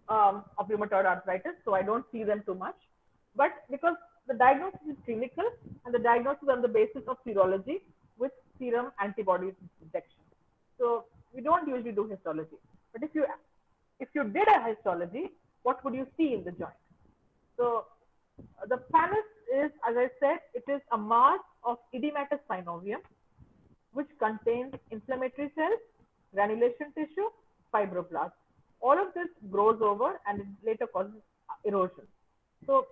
of rheumatoid arthritis, so I don't see them too much. But because the diagnosis is clinical, and the diagnosis is on the basis of serology with serum antibodies detection. So we don't usually do histology. But if you did a histology, what would you see in the joint? So the pannus is, as I said, it is a mass of edematous synovium which contains inflammatory cells, granulation tissue, fibroblasts. All of this grows over and it later causes erosion. So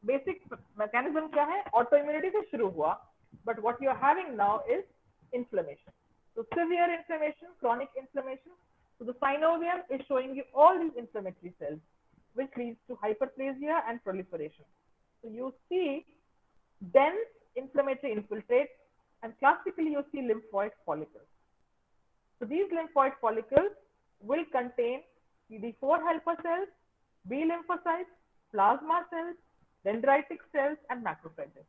basic mechanism क्या है? Autoimmunity से शुरू हुआ, but what you are having now is inflammation. So severe inflammation, chronic inflammation. So the synovium is showing you all these inflammatory cells, which leads to hyperplasia and proliferation. So you see dense inflammatory infiltrates, and classically you see lymphoid follicles. So these lymphoid follicles will contain CD4 helper cells, B lymphocytes, plasma cells, dendritic cells, and macrophages.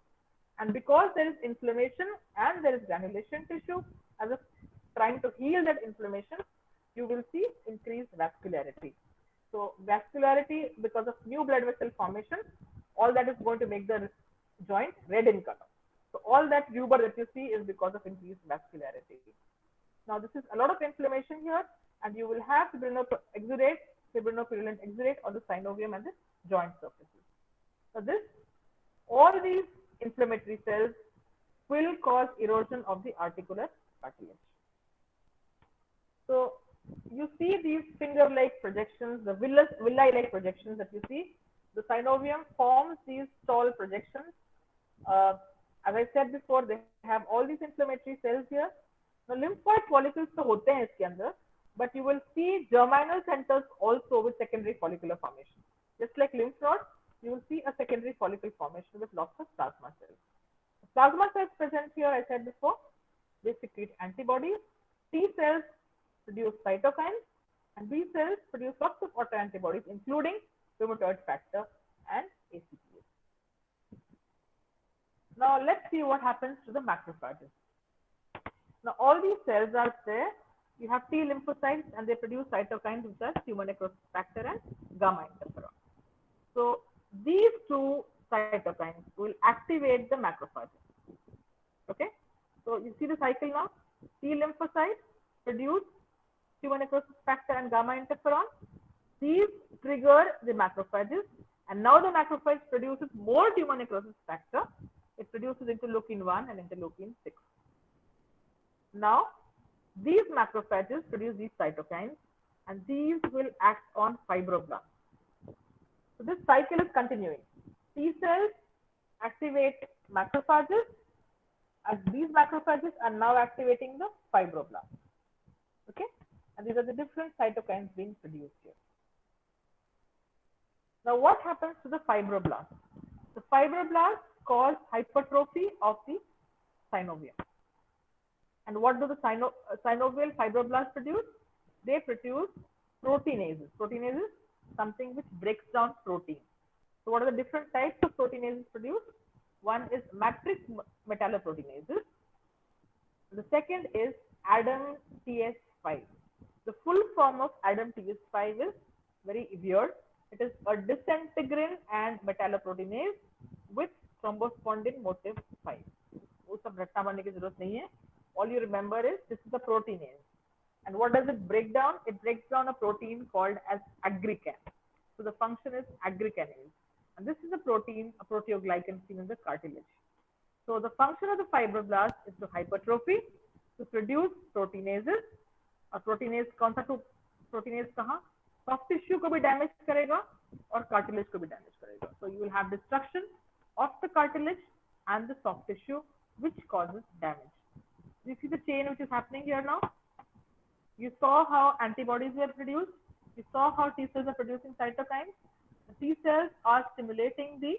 And because there is inflammation and there is granulation tissue, as a trying to heal that inflammation, you will see increased vascularity. So vascularity, because of new blood vessel formation, all that is going to make the joint red in color. So all that rubor that you see is because of increased vascularity. Now this is a lot of inflammation here, and you will have fibrinopurulent exudate on the synovium and the joint surfaces. So all these inflammatory cells will cause erosion of the articular cartilage. So you see these finger-like projections, the villi-like projections that you see. The synovium forms these tall projections. As I said before, they have all these inflammatory cells here. Now, lymphoid follicles तो होते हैं इसके अंदर, but you will see germinal centers also with secondary follicular formation. Just like lymph nodes, you will see a secondary follicle formation with lots of plasma cells. Plasma cells present here, I said before, they secrete antibodies. T cells produce cytokines, and B cells produce lots of autoantibodies, including rheumatoid factor and ACPase. Now let's see what happens to the macrophages. Now all these cells are there. You have T lymphocytes, and they produce cytokines which are tumor necrosis factor and gamma interferon. So these two cytokines will activate the macrophages. Okay, so you see the cycle now. T lymphocytes produce tumor necrosis factor and gamma interferon. These trigger the macrophages, and now the macrophage produces more tumor necrosis factor. It produces interleukin 1 and interleukin 6. Now, these macrophages produce these cytokines, and these will act on fibroblasts. So this cycle is continuing. T cells activate macrophages, and these macrophages are now activating the fibroblasts. Okay, and these are the different cytokines being produced here. Now, what happens to the fibroblasts? The fibroblasts cause hypertrophy of the synovium. And what do the synovial fibroblasts produce? They produce proteinases. Proteinases, something which breaks down protein. So what are the different types of proteinases produced? One is matrix metalloproteinases. The second is ADAM TS5. The full form of ADAM TS5 is very weird. It is a disintegrin and metalloproteinase with thrombospondin motif 5. वो सब रट्टा मारने की जरूरत नहीं है. All you remember is this is a proteinase. And what does it break down? It breaks down a protein called as aggrecan. So the function is aggrecanase. And this is a protein, a proteoglycan seen in the cartilage. So the function of the fibroblast is to hypertrophy, to produce proteinases. और proteinase कौन सा proteinase कहाँ? Soft tissue को भी damage करेगा और cartilage को भी डैमेज करेगा. So you will have destruction of the cartilage and the soft tissue, which causes damage. You see the chain which is happening here now. You saw how antibodies were produced. You saw how T cells are producing cytokines. The T cells are stimulating the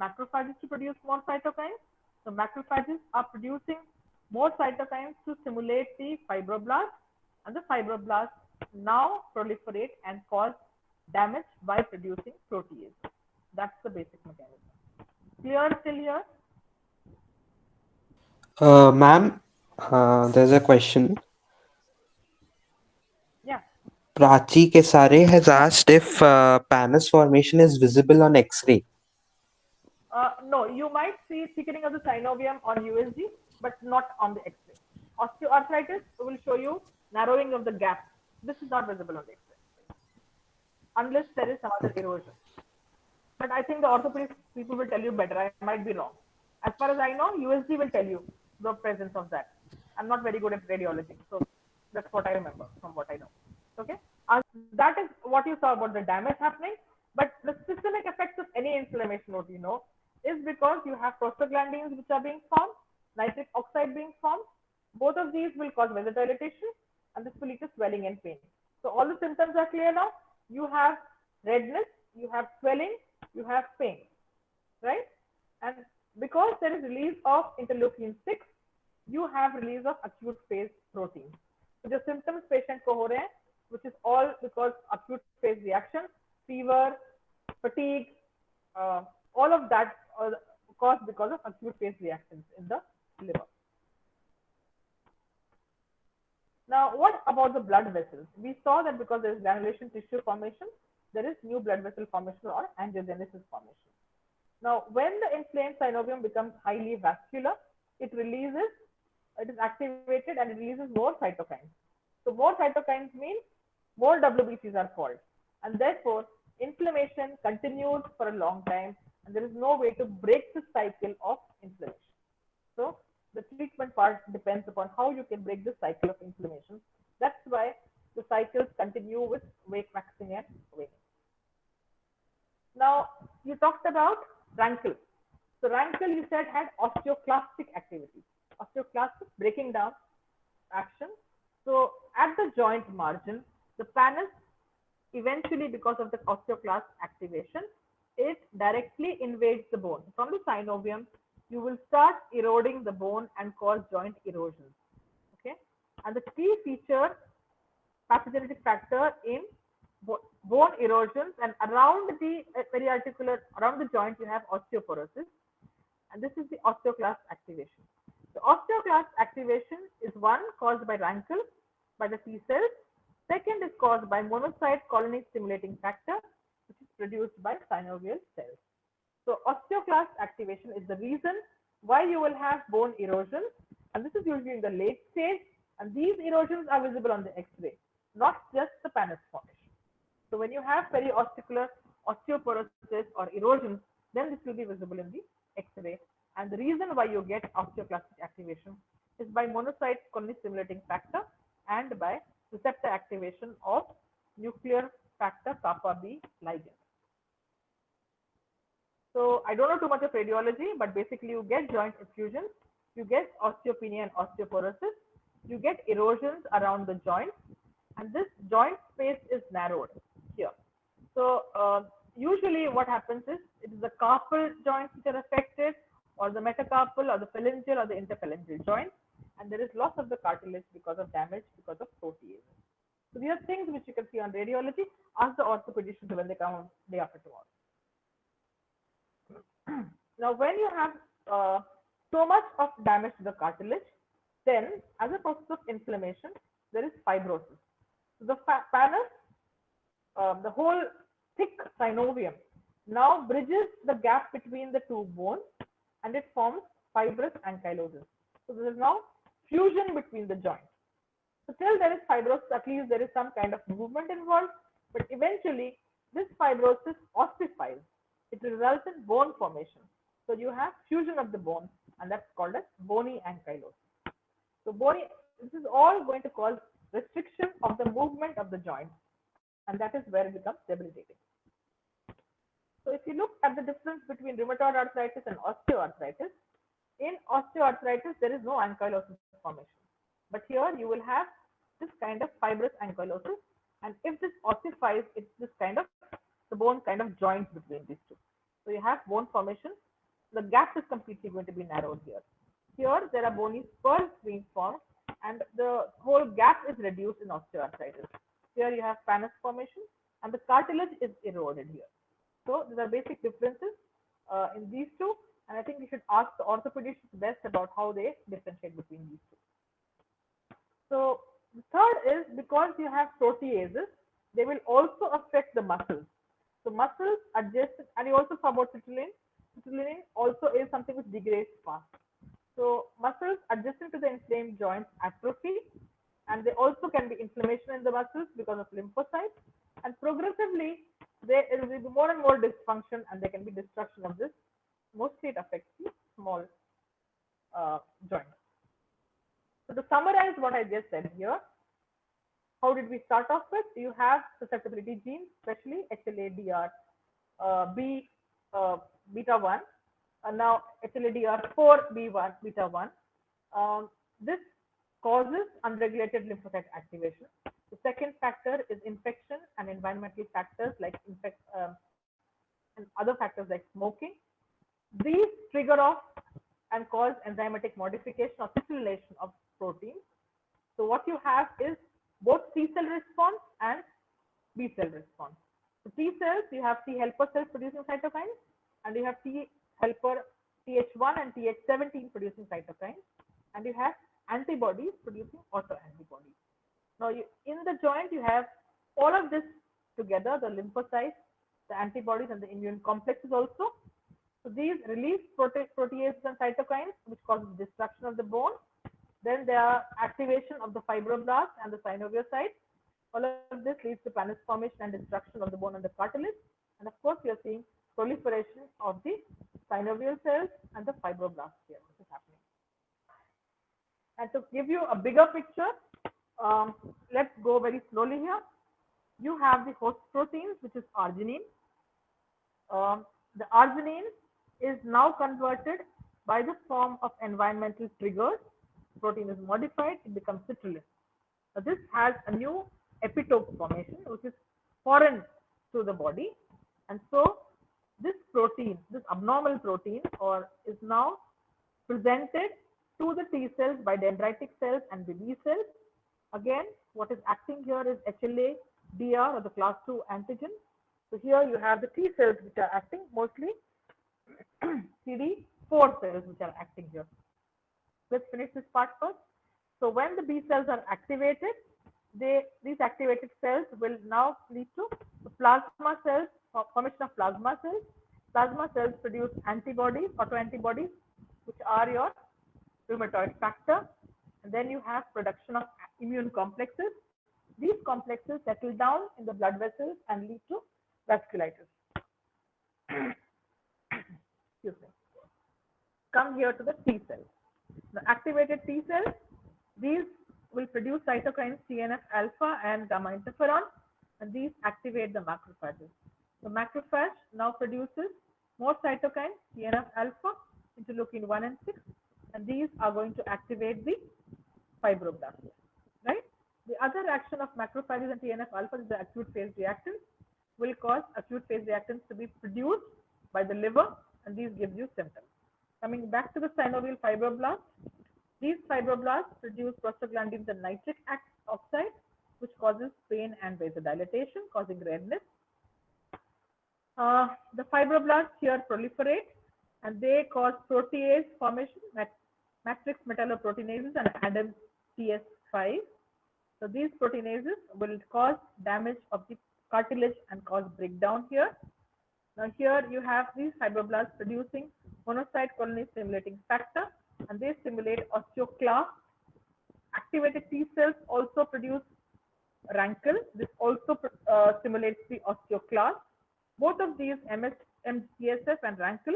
macrophages to produce more cytokines. So macrophages are producing more cytokines to stimulate the fibroblasts, and the fibroblasts now proliferate and cause damage by producing protease. That's the basic mechanism. Clear till here? Ma'am, there's a question. Yeah. Prachi Kesare has asked if Panus formation is visible on X-ray. No, you might see thickening of the synovium on USG, but not on the X-ray. Osteoarthritis will show you narrowing of the gap. This is not visible on the X-ray, unless there is some other erosion. But I think the orthopedic people will tell you better. I might be wrong. As far as I know, USG will tell you the presence of that. I'm not very good at radiology, so that's what I remember from what I know. Okay, that is what you saw about the damage happening. But the systemic effects of any inflammation, what you know, is because you have prostaglandins which are being formed, nitric oxide being formed. Both of these will cause vasodilatation, and this will lead to swelling and pain. So all the symptoms are clear now. You have redness, you have swelling, you have pain, right? And because there is release of interleukin 6, you have release of acute phase protein. So the symptoms patient ko ho rahe hain, which is all because acute phase reaction, fever, fatigue, all of that caused because of acute phase reactions in the liver. Now, what about the blood vessels? We saw that because there is granulation tissue formation, there is new blood vessel formation or angiogenesis formation. Now, when the inflamed synovium becomes highly vascular, it is activated and it releases more cytokines. So more cytokines means more WBCs are called, and therefore inflammation continues for a long time, and there is no way to break the cycle of inflammation. So The treatment part depends upon how you can break the cycle of inflammation. That's why the cycles continue with weight waxing and waning. Now, you talked about rankle. So rankle, you said, had osteoclastic activity. Osteoclastic, breaking down action. So at the joint margin, the pannus eventually, because of the osteoclast activation, it directly invades the bone. From the synovium, you will start eroding the bone and cause joint erosion. Okay, and the key feature, pathogenetic factor in bone erosions, and around the periarticular, around the joint, you have osteoporosis, and this is the osteoclast activation. The osteoclast activation is one caused by rankle, by the T cells. Second is caused by monocyte colony stimulating factor, which is produced by synovial cells. So osteoclast activation is the reason why you will have bone erosion, and this is usually in the late stage, and these erosions are visible on the X-ray, not just the pannus formation. So when you have periosteocular osteoporosis or erosions, then this will be visible in the X-ray. And the reason why you get osteoclastic activation is by monocyte colony stimulating factor and by receptor activation of nuclear factor kappa B ligand. So I don't know too much of radiology, but basically you get joint effusions, you get osteopenia and osteoporosis, you get erosions around the joint, and this joint space is narrowed here. So usually what happens is it is the carpal joints which are affected, or the metacarpal, or the phalangeal, or the interphalangeal joints, and there is loss of the cartilage because of damage, because of proteases. So these are things which you can see on radiology. Ask the orthopedicians when they come day after tomorrow. Now, when you have so much of damage to the cartilage, then as a process of inflammation, there is fibrosis. So the pannus, the whole thick synovium, now bridges the gap between the two bones, and it forms fibrous ankylosis. So there is now fusion between the joints. So till there is fibrosis, at least there is some kind of movement involved, but eventually this fibrosis ossifies. It results in bone formation. So you have fusion of the bone, and that's called as bony ankylosis. So this is all going to cause restriction of the movement of the joint, and that is where it becomes debilitating. So if you look at the difference between rheumatoid arthritis and osteoarthritis, in osteoarthritis there is no ankylosis formation, but here you will have this kind of fibrous ankylosis, and if this ossifies, it's this kind of, the bone kind of joins between these two. So you have bone formation. The gap is completely going to be narrowed here. Here there are bony spurs being formed, and the whole gap is reduced in osteoarthritis. Here you have pannus formation, and the cartilage is eroded here. So these are basic differences in these two, and I think you should ask the orthopedicians best about how they differentiate between these two. So the third is, because you have proteases, they will also affect the muscles. So muscles adjust, and you also saw about citrulline. Citrulline also is something which degrades fast. So muscles adjacent to the inflamed joints atrophy, and they also can be inflammation in the muscles because of lymphocytes, and progressively there will be more and more dysfunction, and there can be destruction of this. Mostly it affects the small joints. So to summarize what I just said here, how did we start off with? You have susceptibility genes, especially HLA-DR beta 1, now HLA-DR4 B1 beta 1. This causes unregulated lymphocyte activation. The second factor is infection and environmental factors like and other factors like smoking. These trigger off and cause enzymatic modification or citrullination of proteins. So what you have is both T cell response and B cell response. So T cells, you have T helper cells producing cytokines, and you have T helper Th1 and Th17 producing cytokines, and you have antibodies producing autoantibodies. Now, in the joint, you have all of this together, the lymphocytes, the antibodies, and the immune complexes also. So these release proteases and cytokines, which causes destruction of the bone. Then there are activation of the fibroblasts and the synoviocytes. All of this leads to pannus formation and destruction of the bone and the cartilage. And of course, you are seeing proliferation of the synovial cells and the fibroblasts here, which is happening. And to give you a bigger picture, let's go very slowly here. You have the host proteins, which is arginine. The arginine is now converted by the form of environmental triggers. Protein is modified, it becomes citrulline. This has a new epitope formation, which is foreign to the body. And so this protein, this abnormal protein, or is now presented to the T cells by dendritic cells and the B cells. Again, what is acting here is HLA-DR, or the class 2 antigen. So here you have the T cells which are acting, mostly CD4 cells which are acting here. Let's finish this part first. So when the B cells are activated, these activated cells will now lead to the plasma cells, formation of plasma cells. Plasma cells produce antibodies, autoantibodies, which are your rheumatoid factor. And then you have production of immune complexes. These complexes settle down in the blood vessels and lead to vasculitis. Excuse me. Come here to the T cells. The activated T cells, these will produce cytokines TNF alpha and gamma interferon, and these activate the macrophages. The macrophage now produces more cytokines TNF alpha, interleukin 1 and 6, and these are going to activate the fibroblasts, right? The other action of macrophages and TNF alpha is the acute phase reactants, will cause acute phase reactants to be produced by the liver, and these gives you symptoms. Coming back to the synovial fibroblasts, these fibroblasts produce prostaglandins and nitric oxide, which causes pain and vasodilation, causing redness. The fibroblasts here proliferate, and they cause protease formation, matrix metalloproteinases and Adams TS5. So these proteinases will cause damage of the cartilage and cause breakdown here. Now here you have these fibroblasts producing monocyte colony stimulating factor, and they stimulate osteoclast. Activated T cells also produce rankle. This also stimulates the osteoclast. Both of these, MTSF and rankle,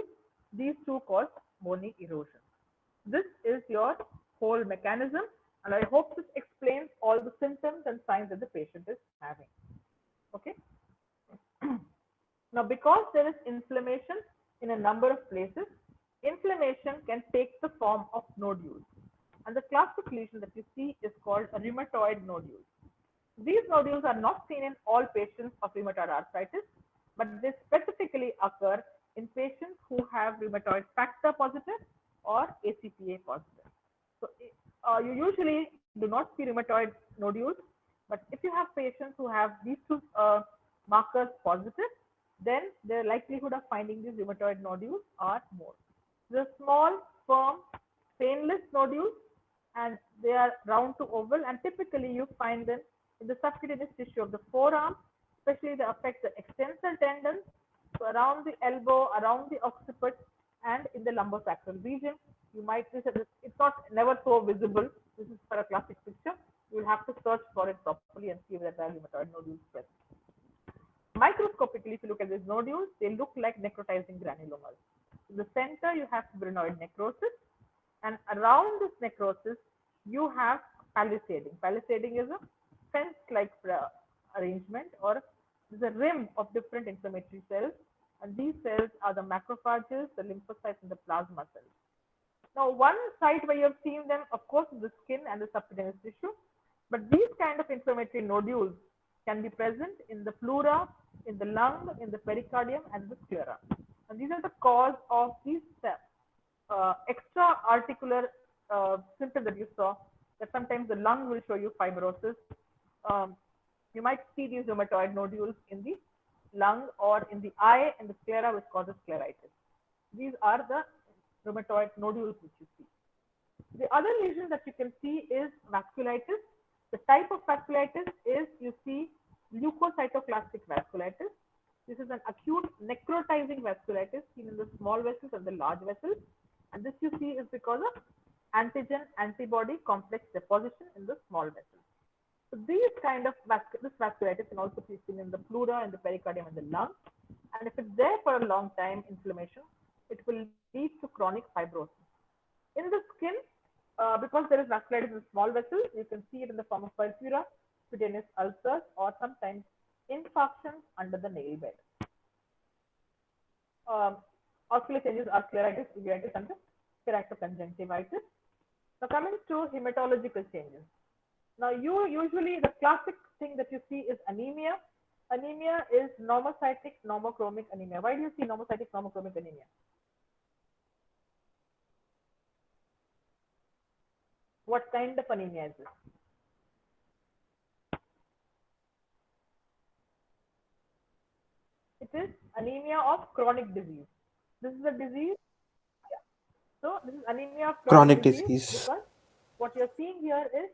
these two cause bony erosion. This is your whole mechanism, and I hope this explains all the symptoms and signs that the patient is having. Okay. Now, because there is inflammation in a number of places, inflammation can take the form of nodules. And the classic lesion that you see is called a rheumatoid nodule. These nodules are not seen in all patients of rheumatoid arthritis, but they specifically occur in patients who have rheumatoid factor positive or ACPA positive. So you usually do not see rheumatoid nodules, but if you have patients who have these two markers positive, then the likelihood of finding these rheumatoid nodules are more. The small, firm, painless nodules, and they are round to oval, and typically you find them in the subcutaneous tissue of the forearm, especially they affect the extensor tendons, so around the elbow, around the occiput, and in the lumbosacral region. You might see that it's not never so visible. This is for a classic picture. You will have to search for it properly and see whether there are rheumatoid nodules present. Microscopically, if you look at these nodules, they look like necrotizing granulomas. In the center, you have fibrinoid necrosis, and around this necrosis, you have palisading. Palisading is a fence-like arrangement, or is a rim of different inflammatory cells, and these cells are the macrophages, the lymphocytes, and the plasma cells. Now, one site where you have seen them, of course, is the skin and the subcutaneous tissue, but these kind of inflammatory nodules can be present in the pleura, in the lung, in the pericardium, and the sclera. And these are the cause of these extra articular symptoms that you saw, that sometimes the lung will show you fibrosis. You might see these rheumatoid nodules in the lung or in the eye and the sclera, which causes scleritis. These are the rheumatoid nodules which you see. The other lesion that you can see is vasculitis. The type of vasculitis is, you see, leukocytoclastic vasculitis. This is an acute necrotizing vasculitis seen in the small vessels and the large vessels. And this you see is because of antigen-antibody complex deposition in the small vessels. So these kind of this vasculitis can also be seen in the pleura, in the pericardium, and the lung. And if it's there for a long time, inflammation, it will lead to chronic fibrosis. In the skin, Because there is vasculitis in small vessels, you can see it in the form of purpura, cutaneous ulcers, or sometimes infarctions under the nail bed. Um, Ocular changes are scleritis, uveitis, and keratoconjunctivitis. Now coming to hematological changes. Now you usually, the classic thing that you see is anemia. Anemia is normocytic normochromic anemia. Why do you see normocytic normochromic anemia? What kind of anemia is this? It is anemia of chronic disease. This is a disease. So this is anemia of chronic Chronic disease disease. because what you're seeing here is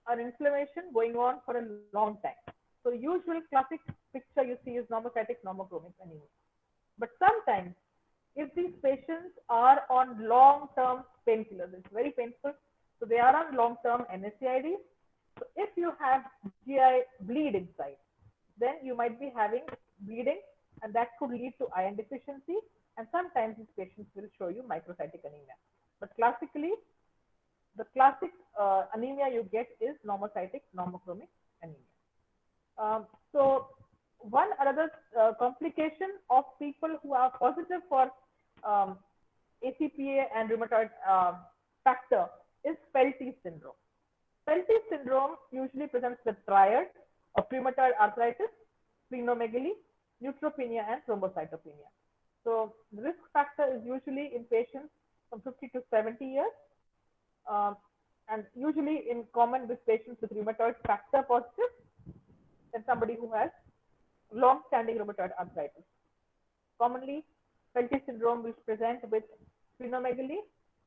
an inflammation going on for a long time. So usual classic picture you see is normocytic normochromic anemia. But sometimes if these patients are on long-term painkillers, it's very painful. So they are on long-term NSAIDs. So if you have GI bleed inside, then you might be having bleeding, and that could lead to iron deficiency. And sometimes these patients will show you microcytic anemia. But classically, the classic anemia you get is normocytic normochromic anemia. So one another complication of people who are positive for um, ACPA and rheumatoid factor is Felty syndrome. Felty syndrome usually presents with triad of rheumatoid arthritis, splenomegaly, neutropenia, and thrombocytopenia. So the risk factor is usually in patients from 50 to 70 years, um, and usually in common with patients with rheumatoid factor positive and somebody who has long-standing rheumatoid arthritis. Commonly, Felty syndrome will present with splenomegaly,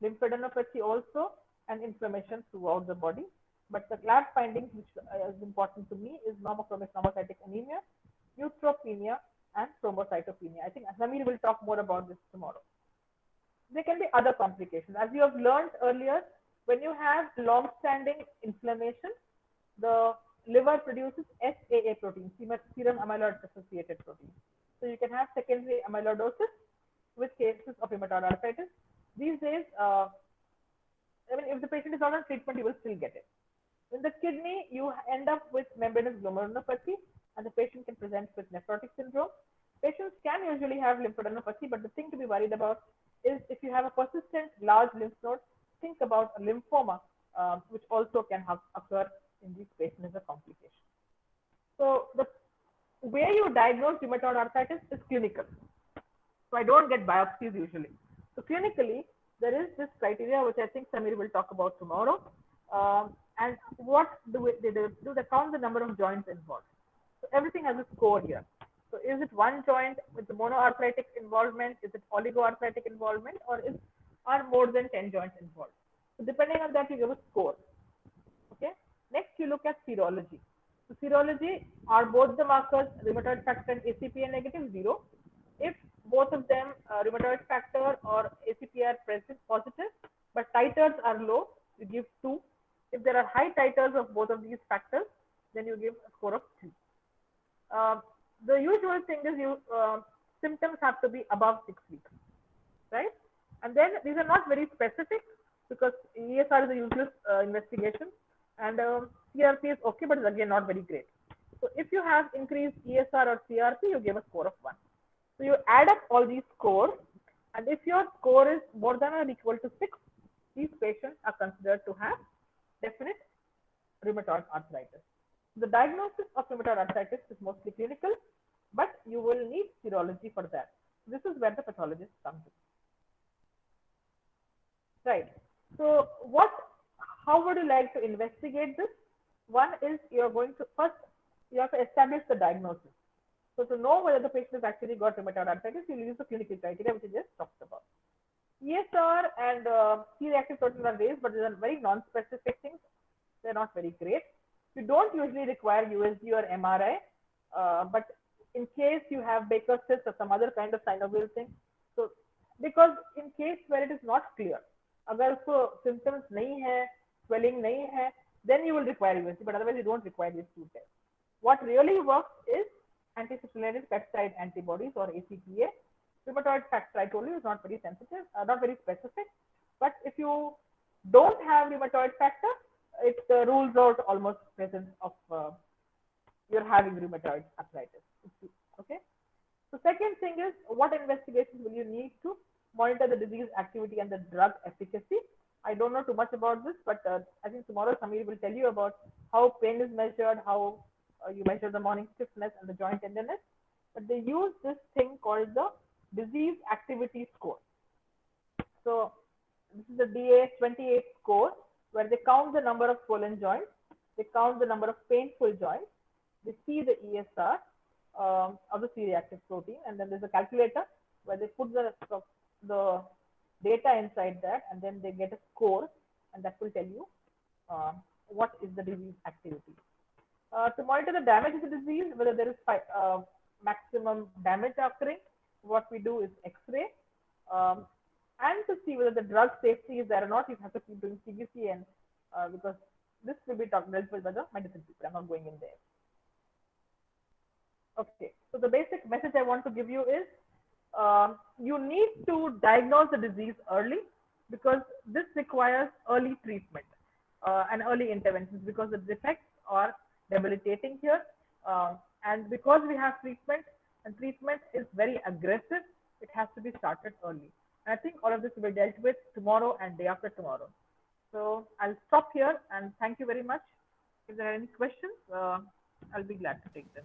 lymphadenopathy also, and inflammation throughout the body. But the lab findings, which is important to me, is normochromic normocytic anemia, neutropenia, and thrombocytopenia. I think Samir will talk more about this tomorrow. There can be other complications. As you have learned earlier, when you have long-standing inflammation, the liver produces SAA protein, serum amyloid associated protein. So you can have secondary amyloidosis with cases of rheumatoid arthritis. These days, I mean, if the patient is not on treatment, you will still get it. In the kidney, you end up with membranous glomerulopathy, and the patient can present with nephrotic syndrome. Patients can usually have lymphadenopathy, but the thing to be worried about is if you have a persistent large lymph node, think about a lymphoma, which also can occur in these patients as a complication. So the way you diagnose rheumatoid arthritis is clinical. So I don't get biopsies usually. So clinically, there is this criteria which I think Samir will talk about tomorrow. And what they do? They count the number of joints involved. So everything has a score here. So is it one joint with the monoarthritic involvement? Is it oligoarthritic involvement? Or are more than 10 joints involved? So depending on that, you give a score. Okay. Next, you look at serology. So serology, are both the markers rheumatoid factor and ACPA negative? 0. If both of them rheumatoid factor or ACPA are present positive, but titers are low, you give 2. If there are high titers of both of these factors, then you give a score of 3. Uh, the usual thing is symptoms have to be above 6 weeks, right? And then these are not very specific because ESR is a useless investigation, and CRP is okay, but it's again not very great. So if you have increased ESR or CRP, you give a score of 1. So you add up all these scores, and if your score is more than or equal to 6, these patients are considered to have definite rheumatoid arthritis. The diagnosis of rheumatoid arthritis is mostly clinical, but you will need serology for that. This is where the pathologist comes in. Right. So how would you like to investigate this? One is you're going to first, you have to establish the diagnosis. So to know whether the patient has actually got rheumatoid arthritis, you use the clinical criteria, which I just talked about. ESR and C-reactive protein are raised, but these are very non-specific things. They're not very great. You don't usually require USG or MRI, but in case you have Baker's cyst or some other kind of synovial thing, so because in case where it is not clear, अगर उसको symptoms नहीं है, swelling नहीं है, then you will require USG, but otherwise you don't require these two tests. What really works is anti-citrullinase peptide antibodies or ACPA. Rheumatoid factor, I told you, is not very sensitive, not very specific. But if you don't have rheumatoid factor, it rules out almost presence of you're having rheumatoid arthritis. Okay. So second thing is, what investigations will you need to monitor the disease activity and the drug efficacy? I don't know too much about this, but I think tomorrow Samir will tell you about how pain is measured, how you measure the morning stiffness and the joint tenderness. But they use this thing called the disease activity score. So this is the DA28 score, where they count the number of swollen joints, they count the number of painful joints, they see the ESR of the C-reactive protein, and then there's a calculator where they put the data inside that, and then they get a score, and that will tell you what is the disease activity. To monitor the damage of the disease, whether there is maximum damage occurring, what we do is X-ray. And to see whether the drug safety is there or not, you have to keep doing CBC, and because this will be dealt with by the medicine people. I'm not going in there. Okay, so the basic message I want to give you is you need to diagnose the disease early, because this requires early treatment and early interventions, because the defects are debilitating here. And because we have treatment, and treatment is very aggressive, it has to be started early. And I think all of this will be dealt with tomorrow and day after tomorrow. So I'll stop here, and thank you very much. If there are any questions, I'll be glad to take them.